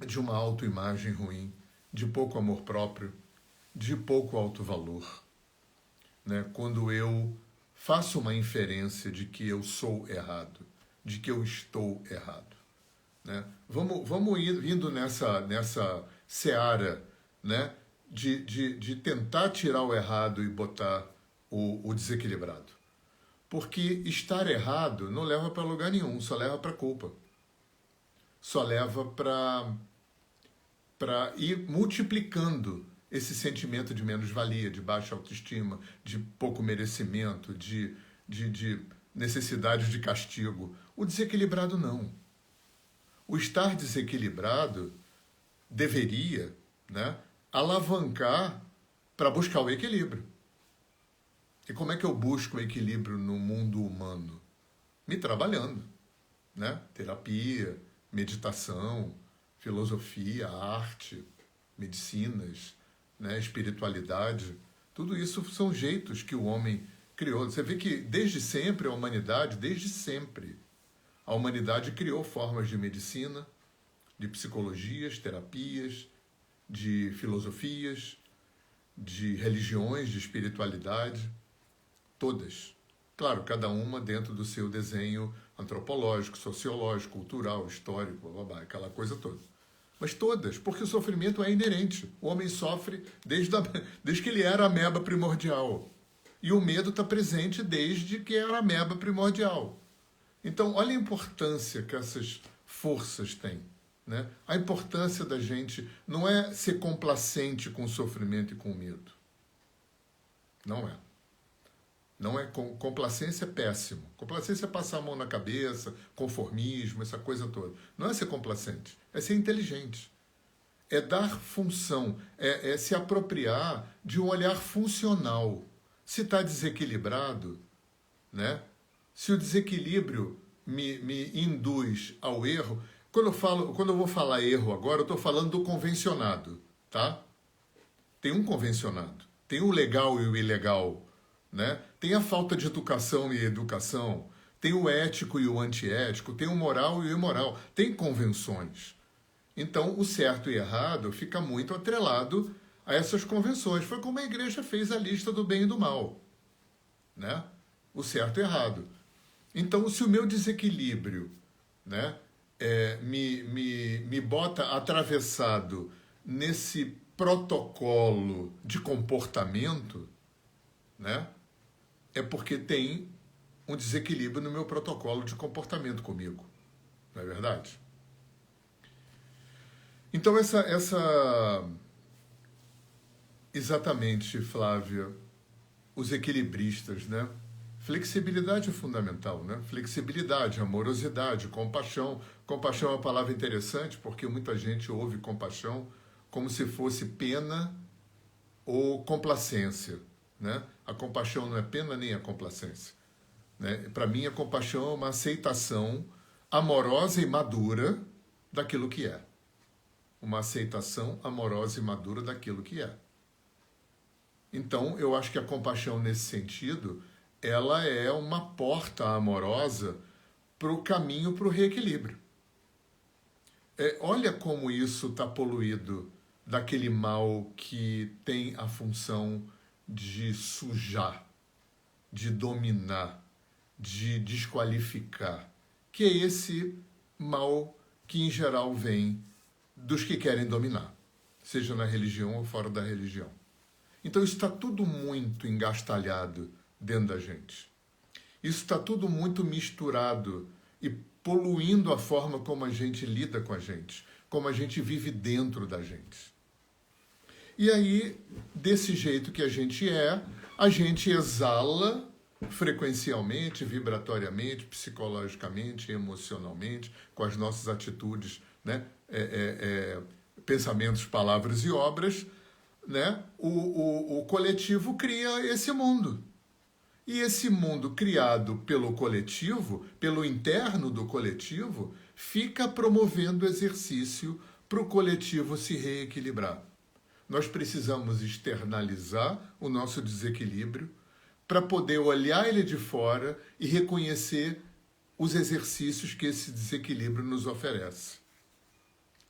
de uma autoimagem ruim, de pouco amor próprio, de pouco autovalor. Né? Quando eu faço uma inferência de que eu sou errado, de que eu estou errado. Né? Vamos indo nessa seara, né? de tentar tirar o errado e botar o desequilibrado. Porque estar errado não leva para lugar nenhum, só leva para culpa. Só leva para ir multiplicando esse sentimento de menos-valia, de baixa autoestima, de pouco merecimento, de necessidade de castigo. O desequilibrado não. O estar desequilibrado deveria, né, alavancar para buscar o equilíbrio. E como é que eu busco o equilíbrio no mundo humano? Me trabalhando, né? Terapia, meditação, filosofia, arte, medicinas, né? Espiritualidade. Tudo isso são jeitos que o homem criou. Você vê que desde sempre a humanidade, desde sempre, a humanidade criou formas de medicina, de psicologias, terapias, de filosofias, de religiões, de espiritualidade, todas. Claro, cada uma dentro do seu desenho antropológico, sociológico, cultural, histórico, blá, blá, blá, aquela coisa toda. Mas todas, porque o sofrimento é inerente. O homem sofre desde que ele era a ameba primordial. E o medo está presente desde que era a ameba primordial. Então, olha a importância que essas forças têm. Né? A importância da gente não é ser complacente com o sofrimento e com o medo. Não é. Não é. Complacência é péssimo. Complacência é passar a mão na cabeça, conformismo, essa coisa toda. Não é ser complacente, é ser inteligente. É dar função, é se apropriar de um olhar funcional. Se está desequilibrado, né? Se o desequilíbrio me induz ao erro... Quando eu vou falar erro agora, eu estou falando do convencionado, tá? Tem um convencionado, tem o legal e o ilegal, né? Tem a falta de educação e educação, tem o ético e o antiético, tem o moral e o imoral, tem convenções. Então, o certo e errado fica muito atrelado a essas convenções. Foi como a igreja fez a lista do bem e do mal, né? O certo e errado. Então, se o meu desequilíbrio, né, me bota atravessado nesse protocolo de comportamento, né, é porque tem um desequilíbrio no meu protocolo de comportamento comigo. Não é verdade? Então, exatamente, Flávia, os equilibristas, né? Flexibilidade é fundamental, né? Flexibilidade, amorosidade, compaixão. Compaixão é uma palavra interessante porque muita gente ouve compaixão como se fosse pena ou complacência, né? A compaixão não é pena nem a complacência, né? Para mim, a compaixão é uma aceitação amorosa e madura daquilo que é. Uma aceitação amorosa e madura daquilo que é. Então, eu acho que a compaixão, nesse sentido, ela é uma porta amorosa para o caminho para o reequilíbrio. Olha como isso está poluído daquele mal que tem a função de sujar, de dominar, de desqualificar, que é esse mal que, em geral, vem dos que querem dominar, seja na religião ou fora da religião. Então, isso está tudo muito engastalhado dentro da gente. Isso está tudo muito misturado e poluindo a forma como a gente lida com a gente, como a gente vive dentro da gente. E aí, desse jeito que a gente exala frequencialmente, vibratoriamente, psicologicamente, emocionalmente, com as nossas atitudes, né? Pensamentos, palavras e obras, né? O coletivo cria esse mundo. E esse mundo criado pelo coletivo, pelo interno do coletivo, fica promovendo exercício para o coletivo se reequilibrar. Nós precisamos externalizar o nosso desequilíbrio para poder olhar ele de fora e reconhecer os exercícios que esse desequilíbrio nos oferece.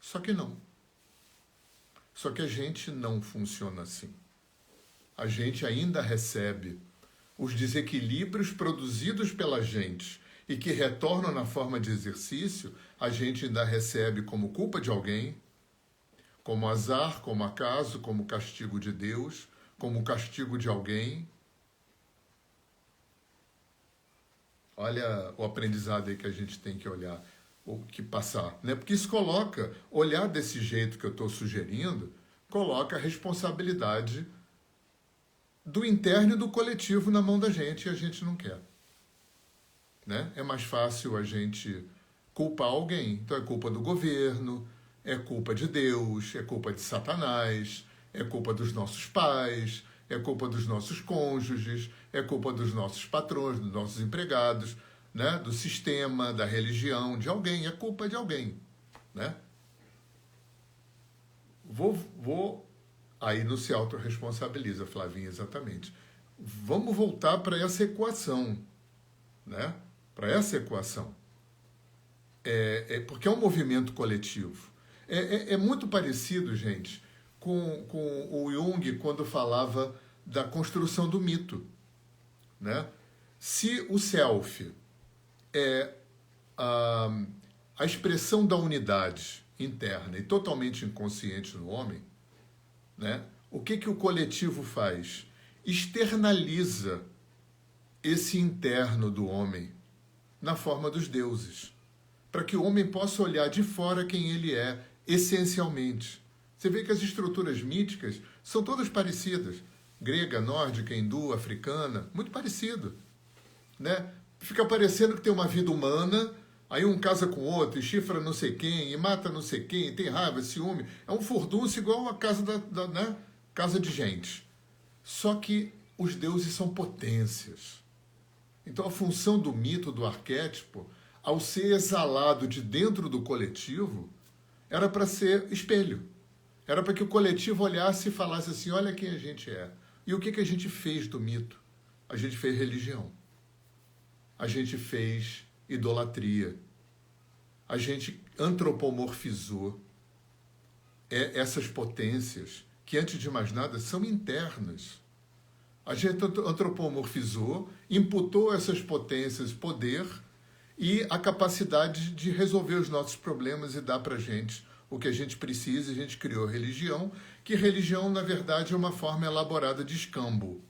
Só que não. Só que a gente não funciona assim. A gente ainda recebe os desequilíbrios produzidos pela gente e que retornam na forma de exercício, a gente ainda recebe como culpa de alguém, como azar, como acaso, como castigo de Deus, como castigo de alguém. Olha o aprendizado aí que a gente tem que olhar, ou que passar, né? Porque isso coloca, olhar desse jeito que eu estou sugerindo, coloca a responsabilidade do interno e do coletivo na mão da gente, e a gente não quer. Né? É mais fácil a gente culpar alguém. Então é culpa do governo, é culpa de Deus, é culpa de Satanás, é culpa dos nossos pais, é culpa dos nossos cônjuges, é culpa dos nossos patrões, dos nossos empregados, né? Do sistema, da religião, de alguém, é culpa de alguém, né? Aí não se autorresponsabiliza, Flavinha, exatamente. Vamos voltar para essa equação, né? Para essa equação. Porque é um movimento coletivo. É muito parecido, gente, com o Jung quando falava da construção do mito, né? Se o self é a expressão da unidade interna e totalmente inconsciente no homem, né? O que o coletivo faz? Externaliza esse interno do homem na forma dos deuses, para que o homem possa olhar de fora quem ele é, essencialmente. Você vê que as estruturas míticas são todas parecidas. Grega, nórdica, hindu, africana, muito parecido, né? Fica parecendo que tem uma vida humana, aí um casa com outro, e chifra não sei quem, e mata não sei quem, tem raiva, ciúme. É um furdúncio igual a casa né? Casa de gente. Só que os deuses são potências. Então a função do mito, do arquétipo, ao ser exalado de dentro do coletivo, era para ser espelho. Era para que o coletivo olhasse e falasse assim, olha quem a gente é. E o que a gente fez do mito? A gente fez religião. A gente fez idolatria. A gente antropomorfizou essas potências que, antes de mais nada, são internas. A gente antropomorfizou, imputou a essas potências poder e a capacidade de resolver os nossos problemas e dar para a gente o que a gente precisa. A gente criou religião, que religião, na verdade, é uma forma elaborada de escambo,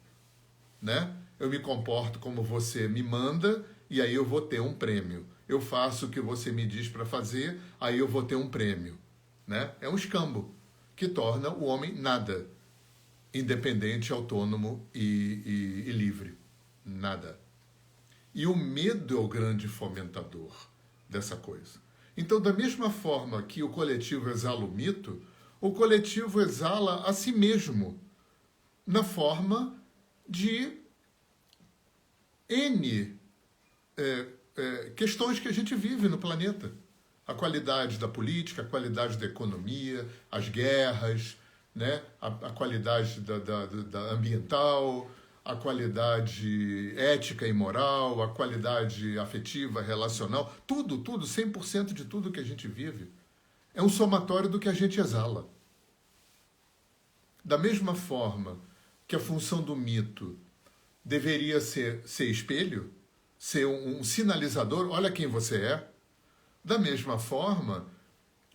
né? Eu me comporto como você me manda e aí eu vou ter um prêmio. Eu faço o que você me diz para fazer, aí eu vou ter um prêmio, né? É um escambo que torna o homem nada, independente, autônomo e livre. Nada. E o medo é o grande fomentador dessa coisa. Então, da mesma forma que o coletivo exala o mito, o coletivo exala a si mesmo na forma de N questões que a gente vive no planeta. A qualidade da política, a qualidade da economia, as guerras, né? a qualidade da ambiental, a qualidade ética e moral, a qualidade afetiva, relacional, tudo, 100% de tudo que a gente vive é um somatório do que a gente exala. Da mesma forma que a função do mito deveria ser espelho, ser um sinalizador, olha quem você é. Da mesma forma,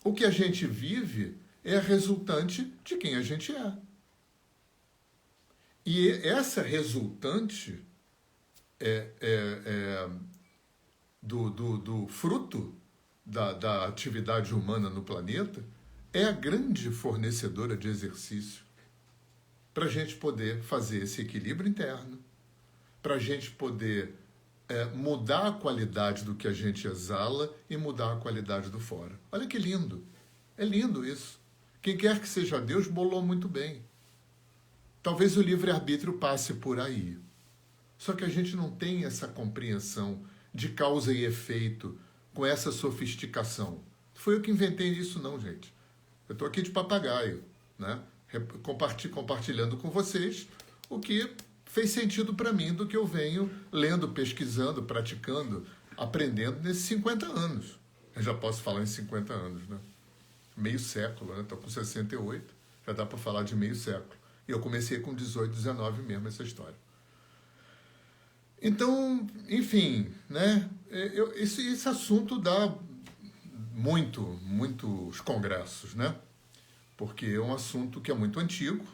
o que a gente vive é resultante de quem a gente é. E essa resultante do fruto da atividade humana no planeta é a grande fornecedora de exercício para a gente poder fazer esse equilíbrio interno, para a gente poder mudar a qualidade do que a gente exala e mudar a qualidade do fora. Olha que lindo. É lindo isso. Quem quer que seja Deus bolou muito bem. Talvez o livre-arbítrio passe por aí. Só que a gente não tem essa compreensão de causa e efeito com essa sofisticação. Foi eu que inventei isso não, gente. Eu estou aqui de papagaio, né? Compartilhando com vocês o que fez sentido para mim do que eu venho lendo, pesquisando, praticando, aprendendo nesses 50 anos. Eu já posso falar em 50 anos, né? Meio século, né? Estou com 68, já dá para falar de meio século. E eu comecei com 18, 19 mesmo essa história. Então, enfim, né? Esse assunto dá muitos congressos, né? Porque é um assunto que é muito antigo,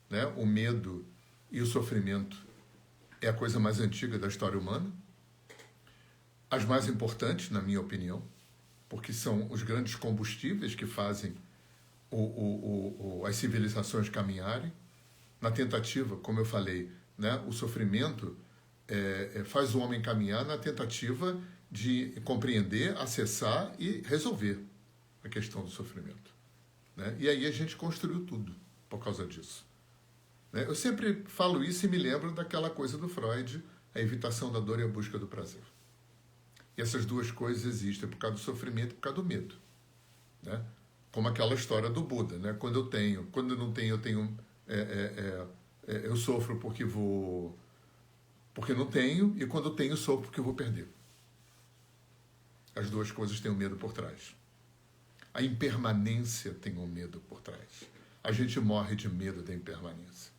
né? O medo e o sofrimento é a coisa mais antiga da história humana, as mais importantes, na minha opinião, porque são os grandes combustíveis que fazem as civilizações caminharem. Na tentativa, como eu falei, né, o sofrimento faz o homem caminhar na tentativa de compreender, acessar e resolver a questão do sofrimento, né? E aí a gente construiu tudo. por causa disso. Né? Eu sempre falo isso e me lembro daquela coisa do Freud, a evitação da dor e a busca do prazer. E essas duas coisas existem por causa do sofrimento e por causa do medo. Né? Como aquela história do Buda, né? Quando eu não tenho, eu sofro porque não tenho, e quando eu tenho, sofro porque eu vou perder. As duas coisas têm um medo por trás. A impermanência tem um medo por trás. A gente morre de medo da impermanência.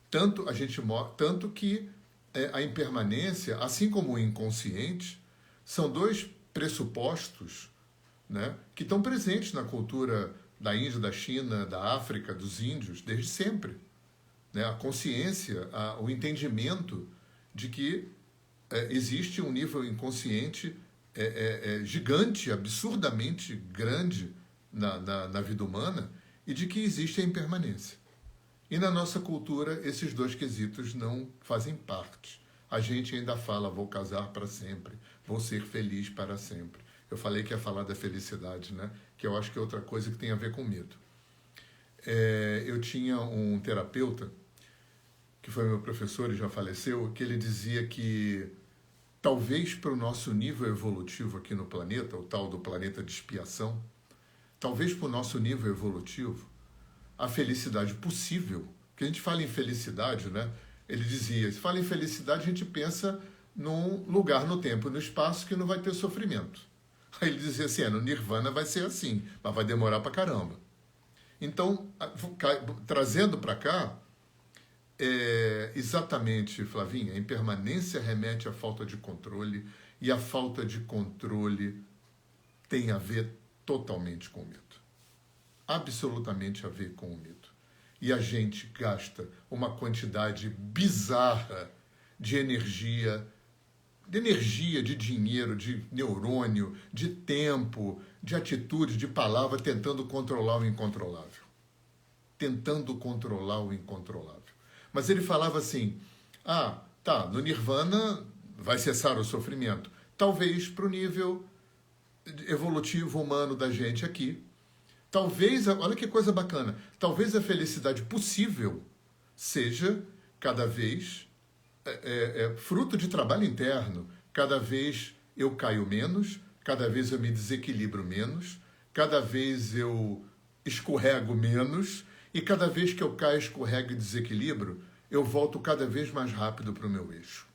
Tanto que a impermanência, assim como o inconsciente, são dois pressupostos, né, que estão presentes na cultura da Índia, da China, da África, dos índios, desde sempre. Né? A consciência, o entendimento de que existe um nível inconsciente gigante, absurdamente grande na vida humana, e de que existe a impermanência. E na nossa cultura, esses dois quesitos não fazem parte. A gente ainda fala, vou casar para sempre, vou ser feliz para sempre. Eu falei que ia falar da felicidade, né? Que eu acho que é outra coisa que tem a ver com medo. Eu tinha um terapeuta, que foi meu professor e já faleceu, que ele dizia que talvez para o nosso nível evolutivo aqui no planeta, o tal do planeta de expiação, talvez para o nosso nível evolutivo, a felicidade possível, que a gente fala em felicidade, né? Ele dizia, se fala em felicidade, a gente pensa num lugar no tempo e no espaço que não vai ter sofrimento. Aí ele dizia assim, no Nirvana vai ser assim, mas vai demorar pra caramba. Então, trazendo para cá, exatamente, Flavinha, a impermanência remete à falta de controle, e a falta de controle tem a ver totalmente com o medo. Absolutamente a ver com o medo. E a gente gasta uma quantidade bizarra de energia, de dinheiro, de neurônio, de tempo, de atitude, de palavra, tentando controlar o incontrolável. Tentando controlar o incontrolável. Mas ele falava assim, no Nirvana vai cessar o sofrimento. Talvez para o nível evolutivo humano da gente aqui. Talvez, olha que coisa bacana, talvez a felicidade possível seja cada vez fruto de trabalho interno. Cada vez eu caio menos, cada vez eu me desequilibro menos, cada vez eu escorrego menos, e cada vez que eu caio, escorrego e desequilibro, eu volto cada vez mais rápido para o meu eixo.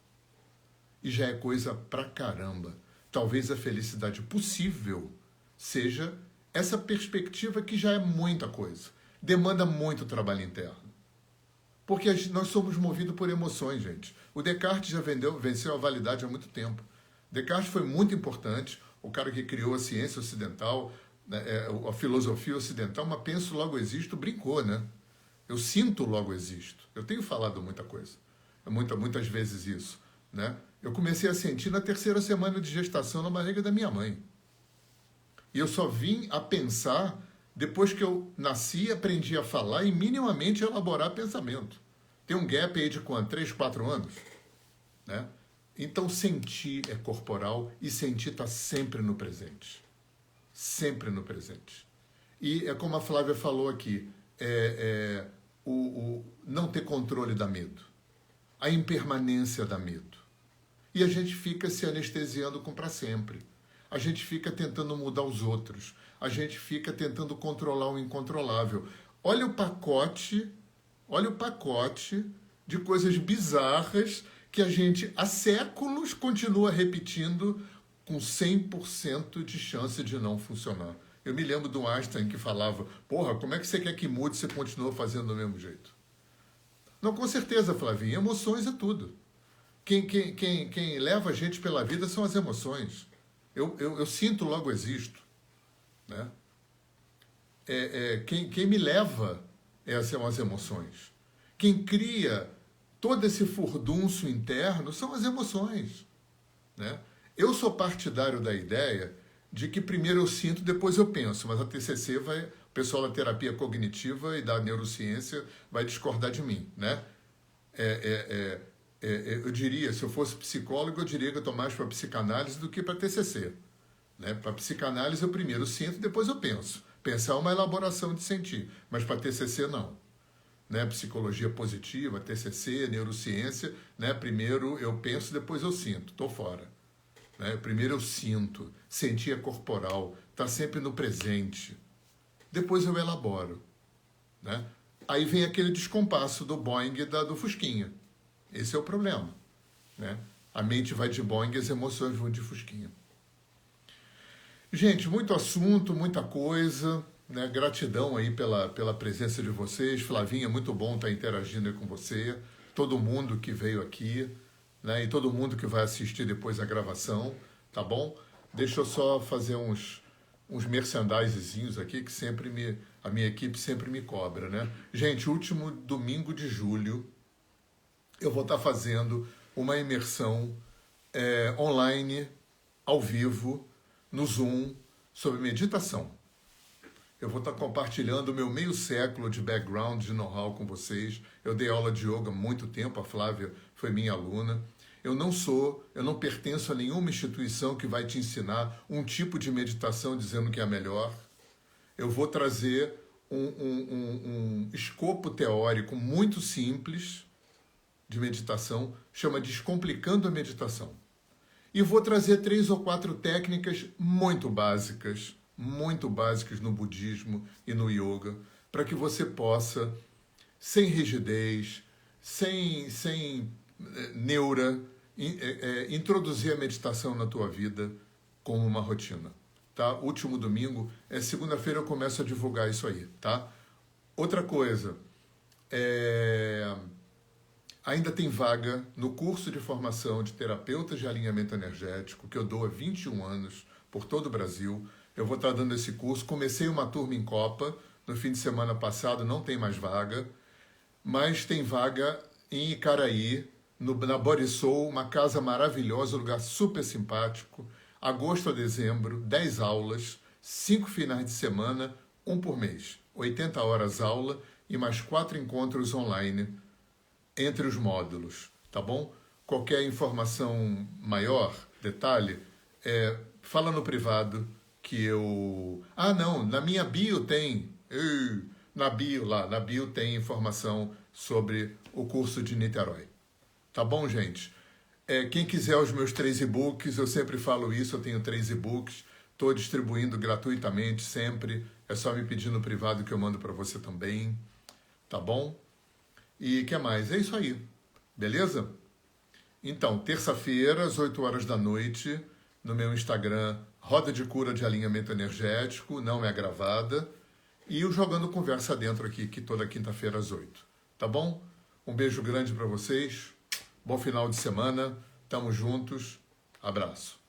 E já é coisa pra caramba. Talvez a felicidade possível seja essa perspectiva, que já é muita coisa. Demanda muito trabalho interno. Porque nós somos movidos por emoções, gente. O Descartes já venceu a validade há muito tempo. Descartes foi muito importante, o cara que criou a ciência ocidental, a filosofia ocidental, mas penso, logo existo, brincou, né? Eu sinto, logo existo. Eu tenho falado muita coisa. Muitas vezes isso, né? Eu comecei a sentir na 3ª semana de gestação na barriga da minha mãe. E eu só vim a pensar depois que eu nasci, aprendi a falar e minimamente elaborar pensamento. Tem um gap aí de quanto? 3, 4 anos? Né? Então, sentir é corporal, e sentir está sempre no presente. Sempre no presente. E é como a Flávia falou aqui, não ter controle dá medo. A impermanência dá medo. E a gente fica se anestesiando com para sempre. A gente fica tentando mudar os outros. A gente fica tentando controlar o incontrolável. Olha o pacote de coisas bizarras que a gente há séculos continua repetindo com 100% de chance de não funcionar. Eu me lembro do Einstein que falava, como é que você quer que mude se você continua fazendo do mesmo jeito? Não, com certeza, Flavinha, emoções é tudo. Quem leva a gente pela vida são as emoções. Eu sinto, logo existo. Né? Quem me leva são as emoções. Quem cria todo esse furdunço interno são as emoções. Né? Eu sou partidário da ideia de que primeiro eu sinto, depois eu penso, mas a TCC o pessoal da terapia cognitiva e da neurociência vai discordar de mim. Né? Eu diria, se eu fosse psicólogo, eu diria que eu estou mais para psicanálise do que para TCC. Né? Para psicanálise, eu primeiro sinto, depois eu penso. Pensar é uma elaboração de sentir, mas para TCC não. Né? Psicologia positiva, TCC, neurociência, né? Primeiro eu penso, depois eu sinto, estou fora. Né? Primeiro eu sinto, sentir é corporal, está sempre no presente. Depois eu elaboro. Né? Aí vem aquele descompasso do Boeing e do Fusquinha. Esse é o problema. Né? A mente vai de Boeing e as emoções vão de Fusquinha. Gente, muito assunto, muita coisa, né? Gratidão aí pela presença de vocês. Flavinha, muito bom estar interagindo aí com você. Todo mundo que veio aqui, né? E todo mundo que vai assistir depois a gravação, tá bom? Deixa eu só fazer uns merchandisezinhos aqui que a minha equipe sempre me cobra, né? Gente, último domingo de julho, eu vou estar fazendo uma imersão online, ao vivo, no Zoom, sobre meditação. Eu vou estar compartilhando o meu meio século de background, de know-how com vocês. Eu dei aula de yoga há muito tempo, a Flávia foi minha aluna. Eu não pertenço a nenhuma instituição que vai te ensinar um tipo de meditação dizendo que é a melhor. Eu vou trazer um escopo teórico muito simples de meditação, chama Descomplicando a Meditação. E vou trazer 3 ou 4 técnicas muito básicas no budismo e no yoga, para que você possa, sem rigidez, sem neura, introduzir a meditação na tua vida como uma rotina. Tá? Último domingo, segunda-feira eu começo a divulgar isso aí. Tá? Outra coisa, ainda tem vaga no curso de formação de terapeutas de alinhamento energético, que eu dou há 21 anos por todo o Brasil. Eu vou estar dando esse curso. Comecei uma turma em Copa, no fim de semana passado, não tem mais vaga, mas tem vaga em Icaraí, na Body Soul, uma casa maravilhosa, um lugar super simpático. Agosto a dezembro, 10 aulas, 5 finais de semana, 1 por mês. 80 horas aula e mais 4 encontros online entre os módulos, tá bom? Qualquer informação maior, detalhe, fala no privado que eu... Ah, não, na minha bio tem... Na bio tem informação sobre o curso de Niterói. Tá bom, gente? Quem quiser os meus 3 e-books, eu sempre falo isso, eu tenho 3 e-books, estou distribuindo gratuitamente sempre, é só me pedir no privado que eu mando para você também, tá bom? E o que mais? É isso aí, beleza? Então, terça-feira, às 8 horas da noite, no meu Instagram, Roda de Cura de Alinhamento Energético, não é gravada, e o Jogando Conversa Dentro aqui, que toda quinta-feira às 8. Tá bom? Um beijo grande para vocês, bom final de semana, tamo juntos, abraço.